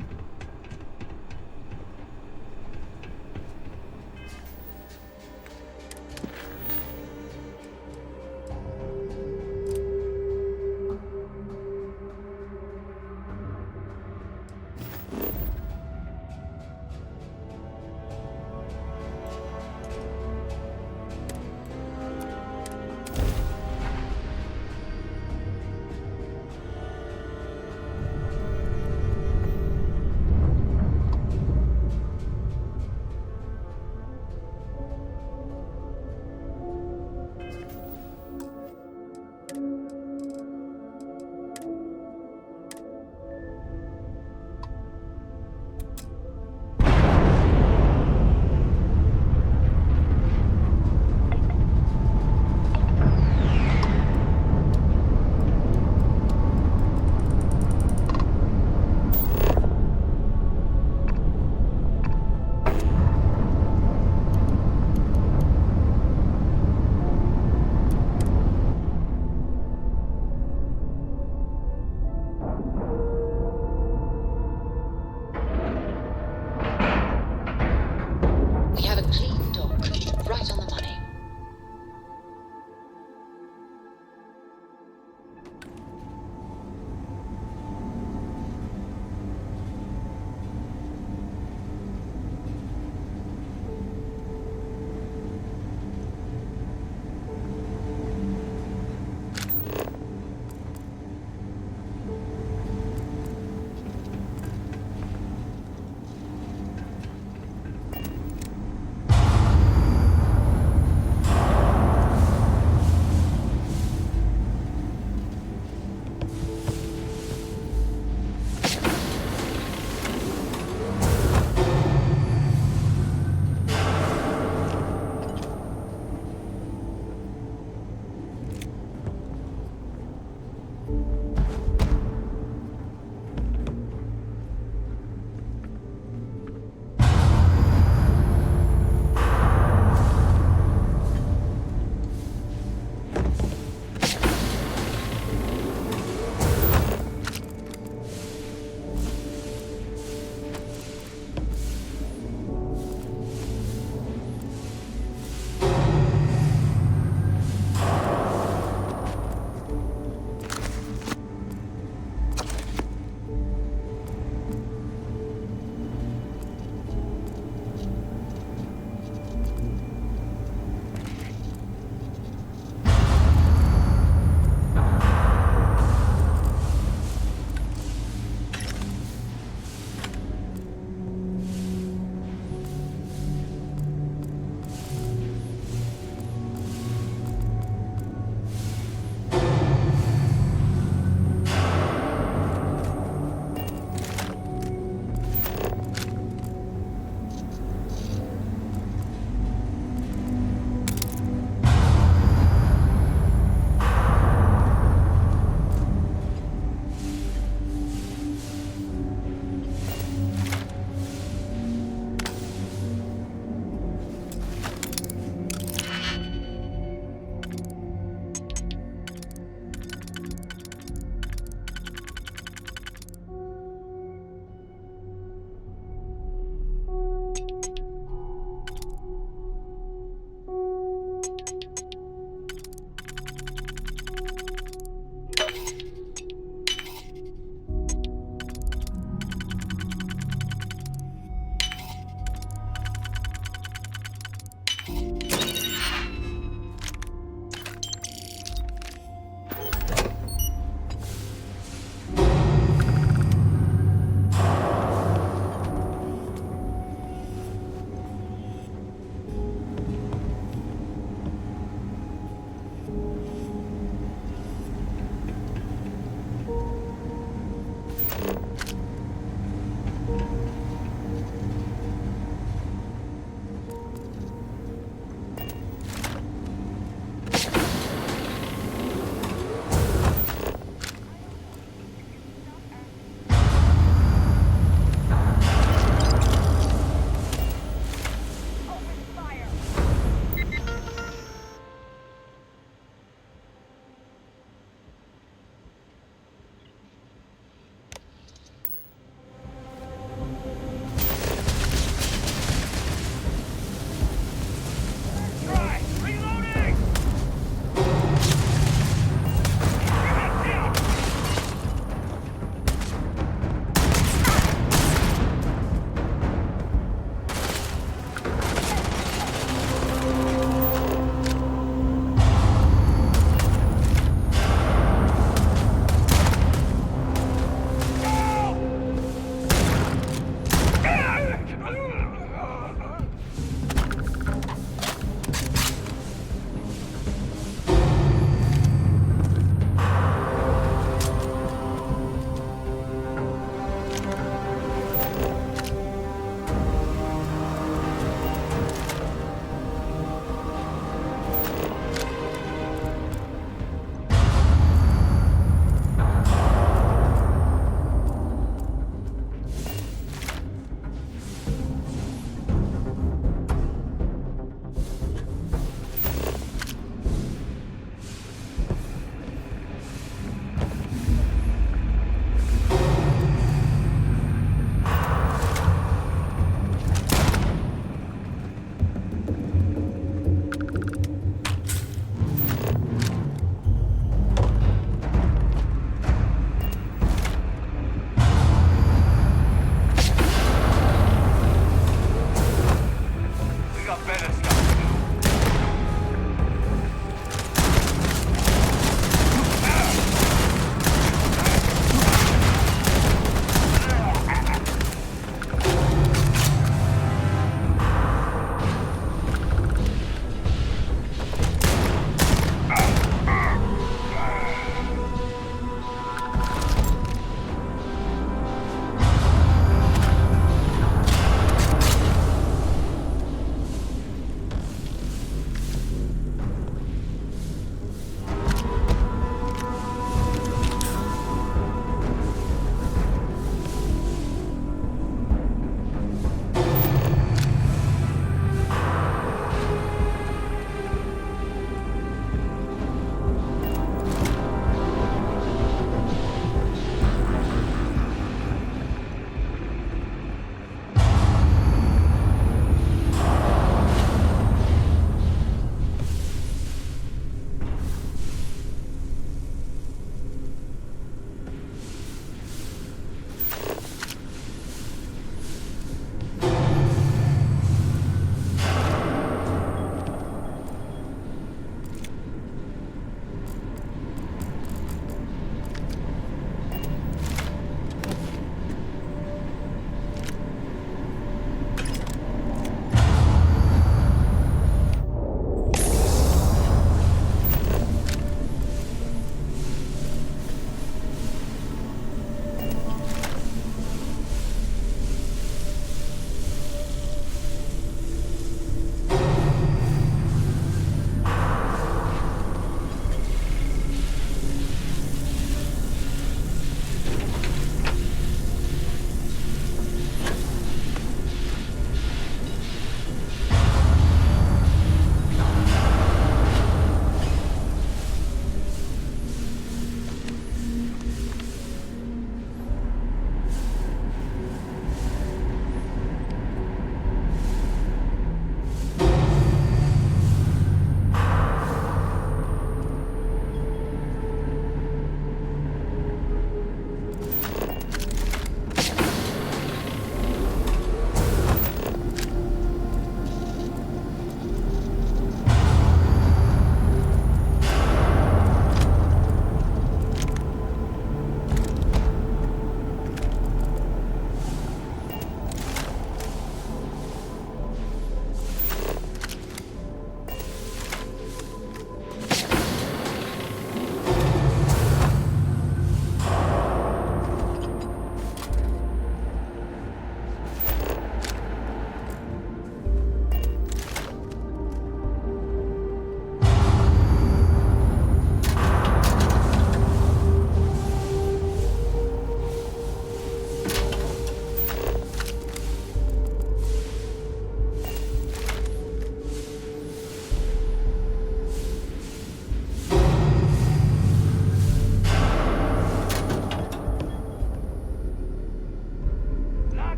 Speaker 1: We have a clean dock, right on the money.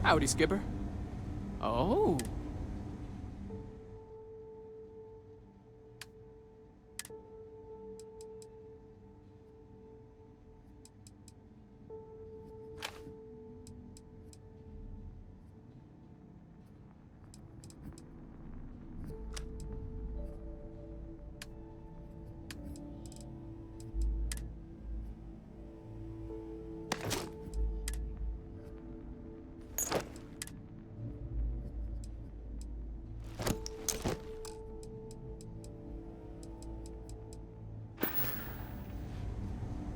Speaker 2: Howdy, Skipper. Oh.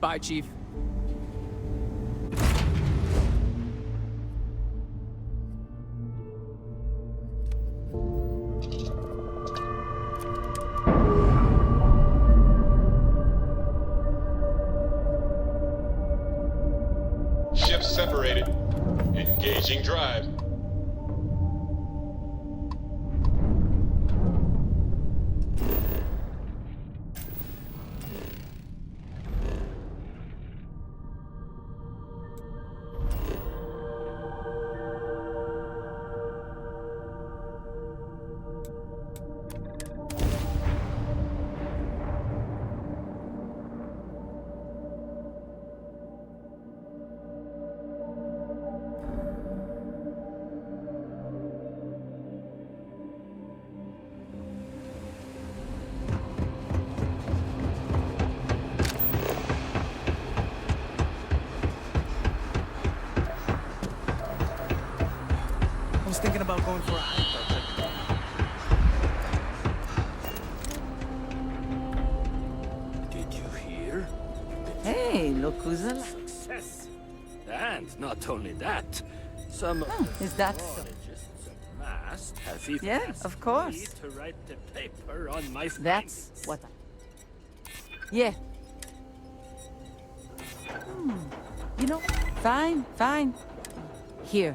Speaker 2: Bye, Chief.
Speaker 3: Ships separated. Engaging drive.
Speaker 12: I was thinking about going for a hike.
Speaker 9: Did you hear?
Speaker 17: Hey, look who's alive.
Speaker 9: Success. And not only that, some of the
Speaker 17: Is that so?
Speaker 9: zoologists at last have even
Speaker 17: Yeah,
Speaker 9: asked
Speaker 17: of course.
Speaker 9: me to write the paper on my
Speaker 17: That's
Speaker 9: findings.
Speaker 17: what Yeah. You know, fine, fine. Here,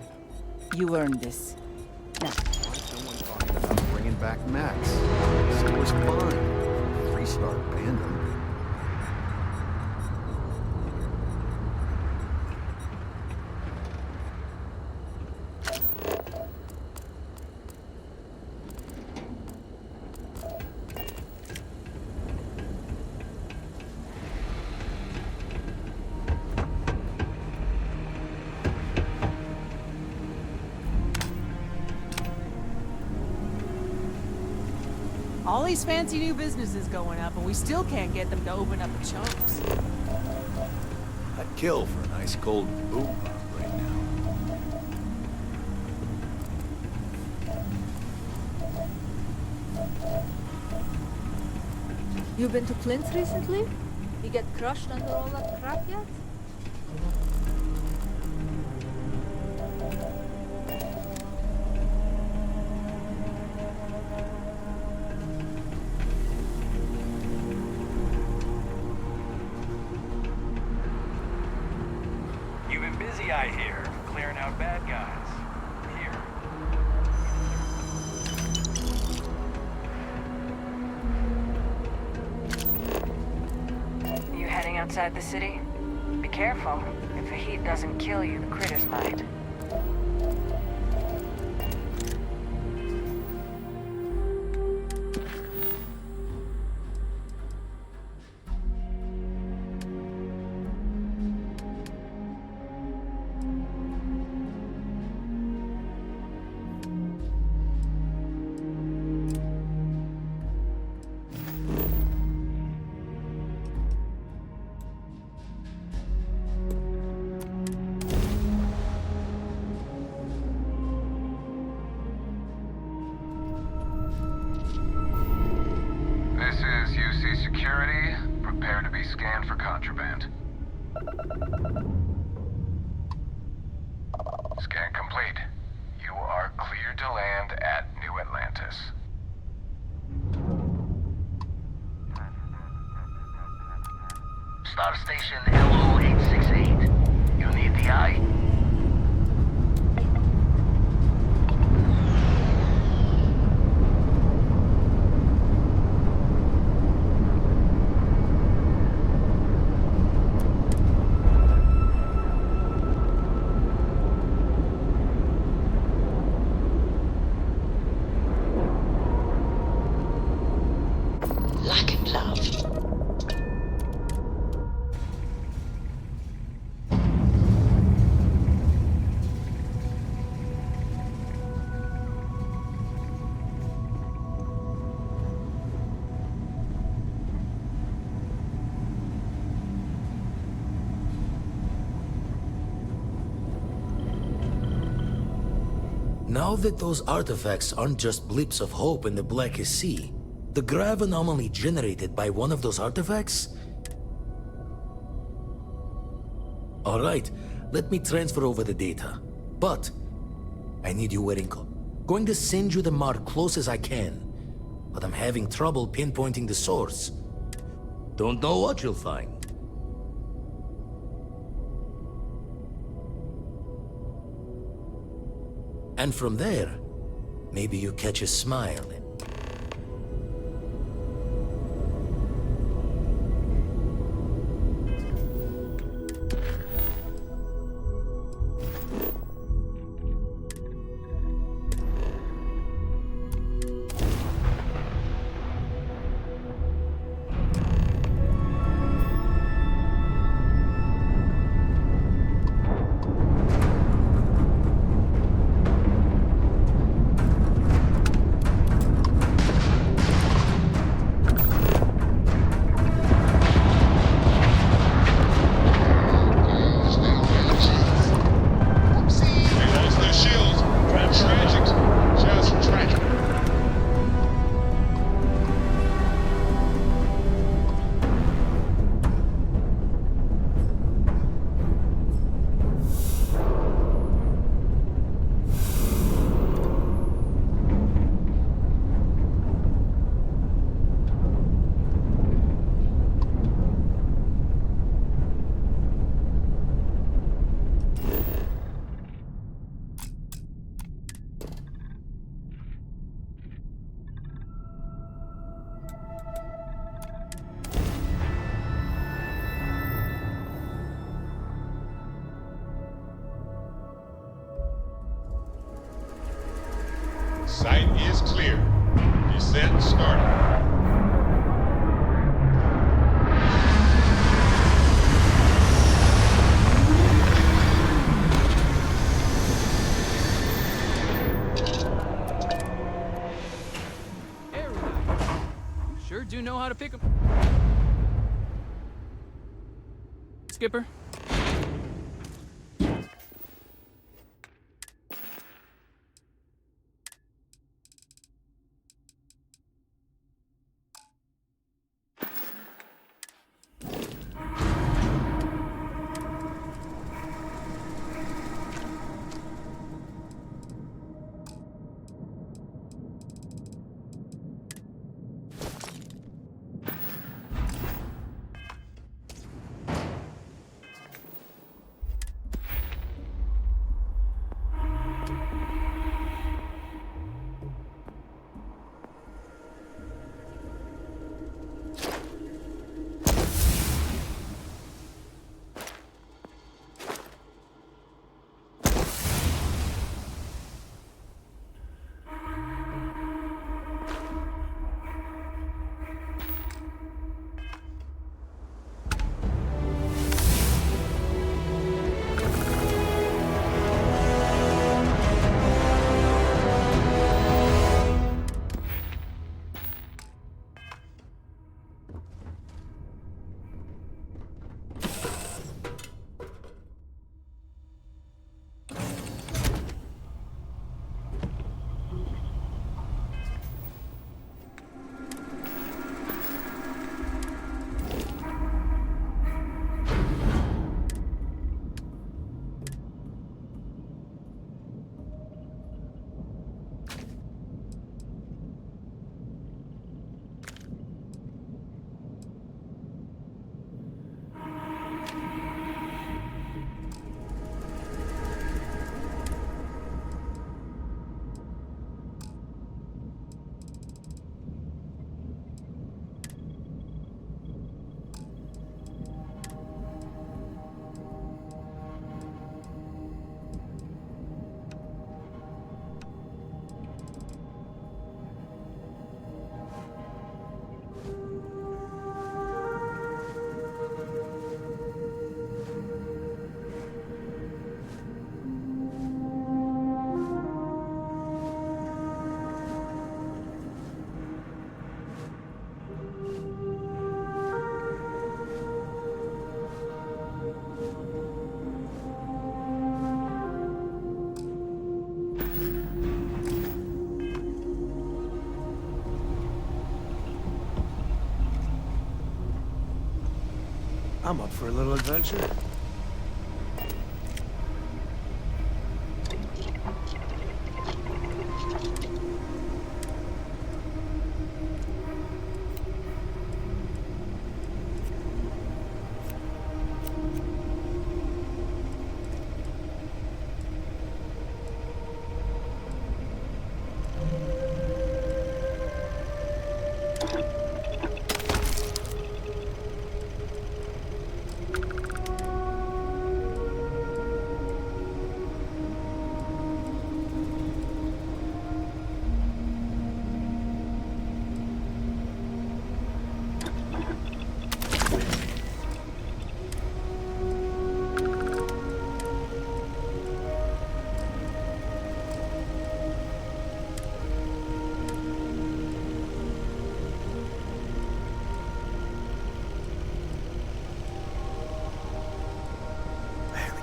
Speaker 17: you earned this. Now.
Speaker 23: Someone talking about bringing back Max. So was fine. Freestar banned him.
Speaker 8: All these fancy new businesses going up, and we still can't get them to open up the chunks.
Speaker 23: I'd kill for a nice cold boom pop right now.
Speaker 13: You been to Clint's recently? You get crushed under all that crap yet?
Speaker 11: You've been busy, I hear, clearing out bad guys.
Speaker 8: You heading outside the city? Be careful. If the heat doesn't kill you, the critters might.
Speaker 24: This is UC Security. Prepare to be scanned for contraband. Scan complete. You are cleared to land at New Atlantis.
Speaker 18: Star Station LO-868. You need the eye?
Speaker 5: Now that those artifacts aren't just blips of hope in the blackest sea, the grav anomaly generated by one of those artifacts? Alright, let me transfer over the data. But I need you wearing going to send you the mark close as I can, but I'm having trouble pinpointing the source. Don't know what you'll find. And from there, maybe you catch a smile.
Speaker 3: Site is clear. Descent started.
Speaker 2: Sure do know how to pick 'em. Skipper?
Speaker 12: I'm up for a little adventure.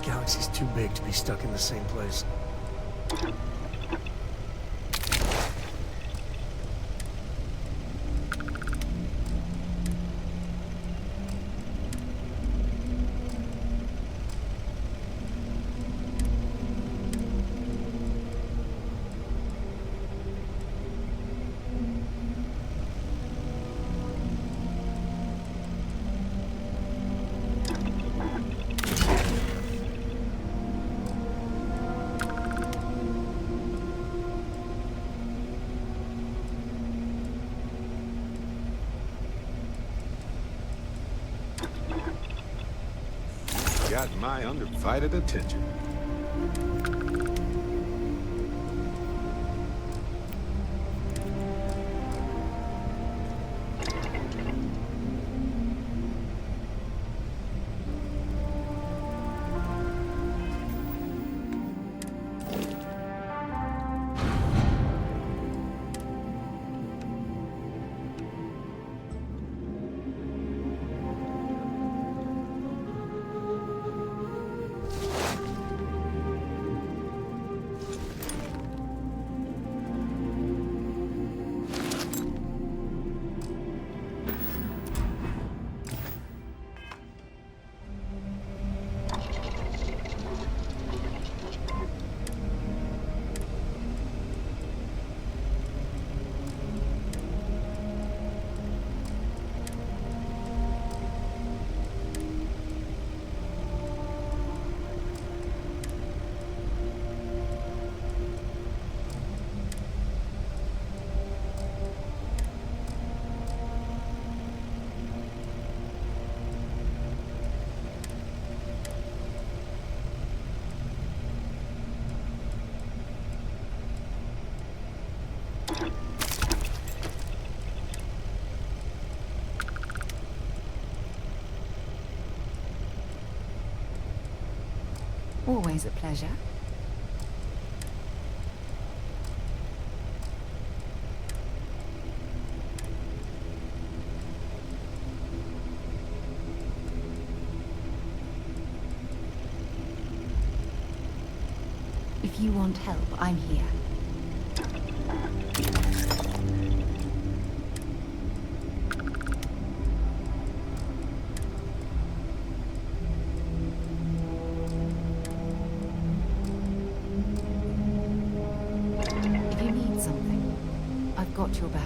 Speaker 12: The galaxy's too big to be stuck in the same place.
Speaker 23: Got my undivided attention.
Speaker 7: Always a pleasure. If you want help, I'm here. If you need something, I've got your back.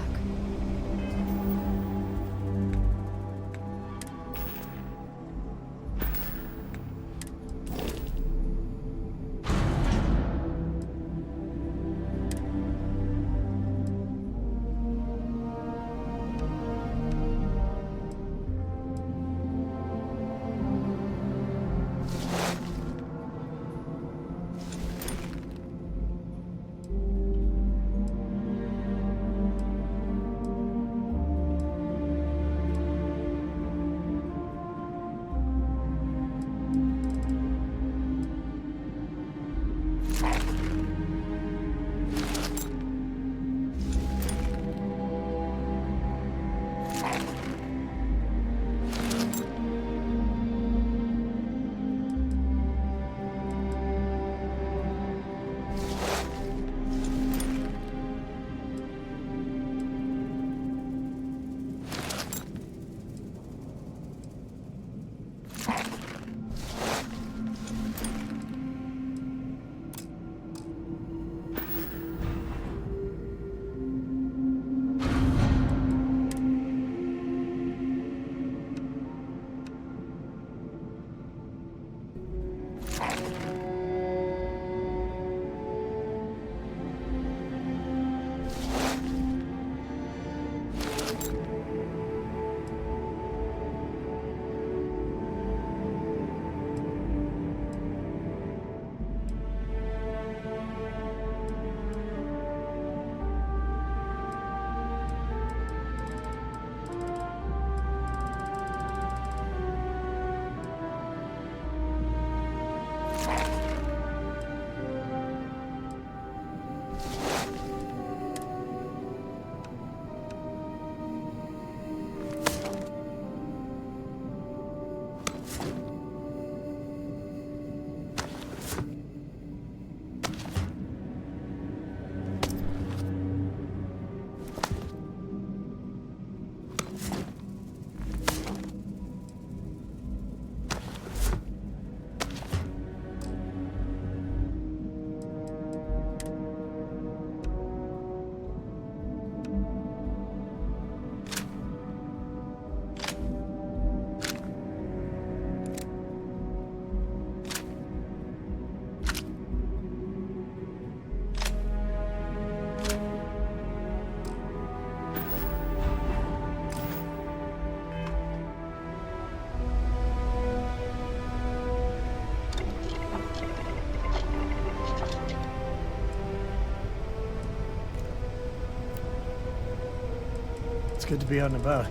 Speaker 12: It's good to be out and about.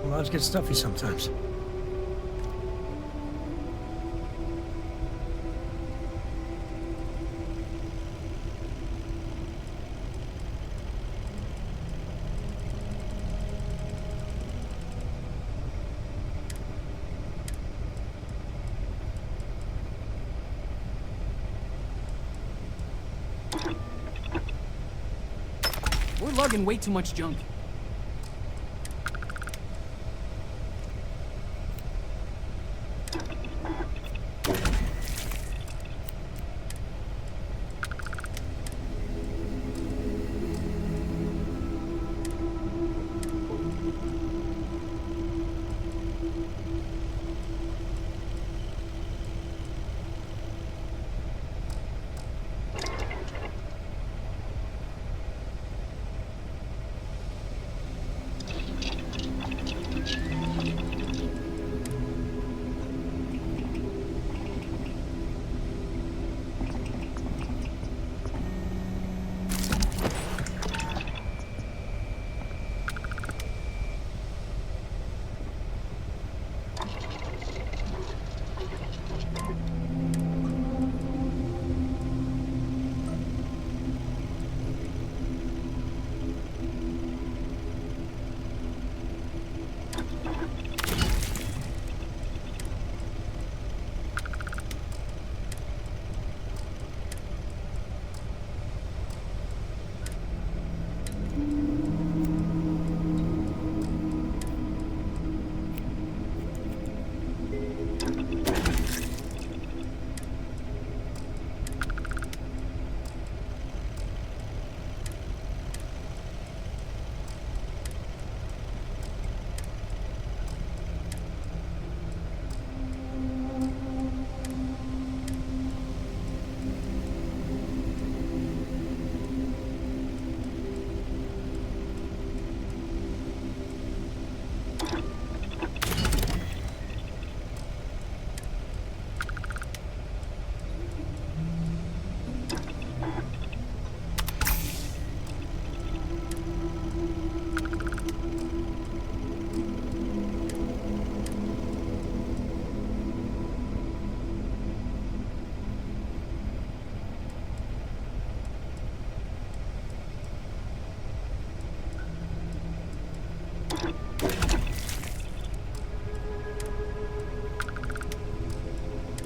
Speaker 12: Lives get stuffy sometimes.
Speaker 2: We're lugging way too much junk.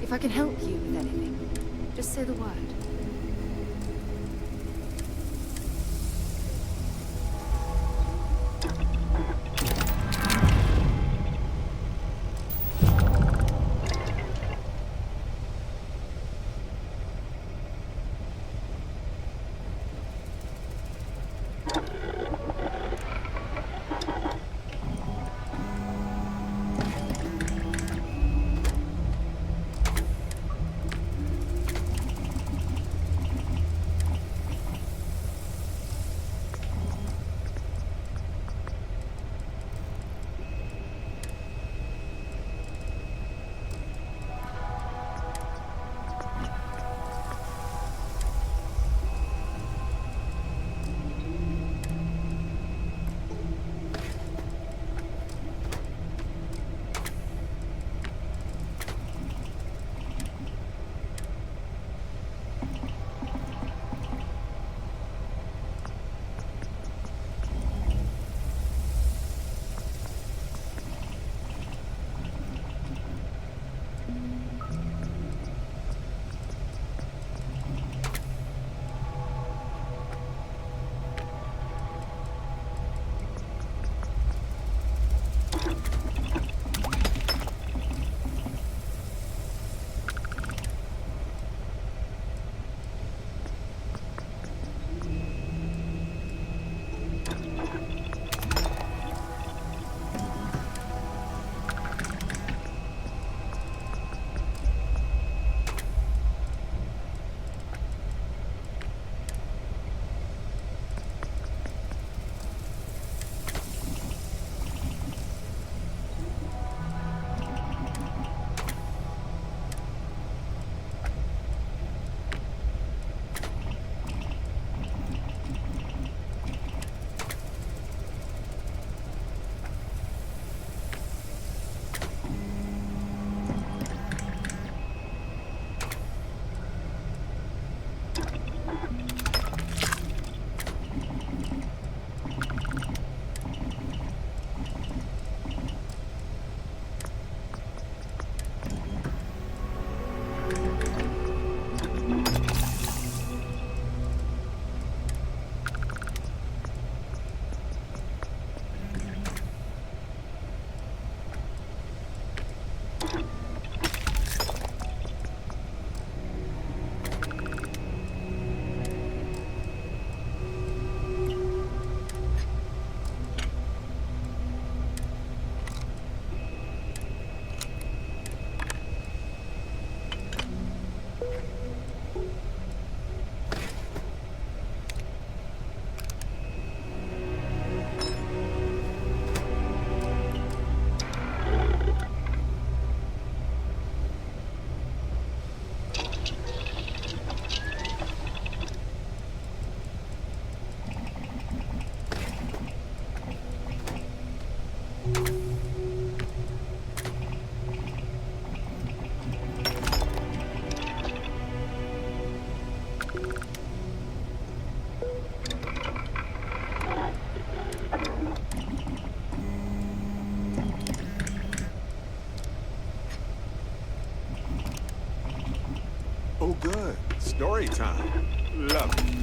Speaker 7: If I can help you with anything, just say the word.
Speaker 23: good. Story time. Love it.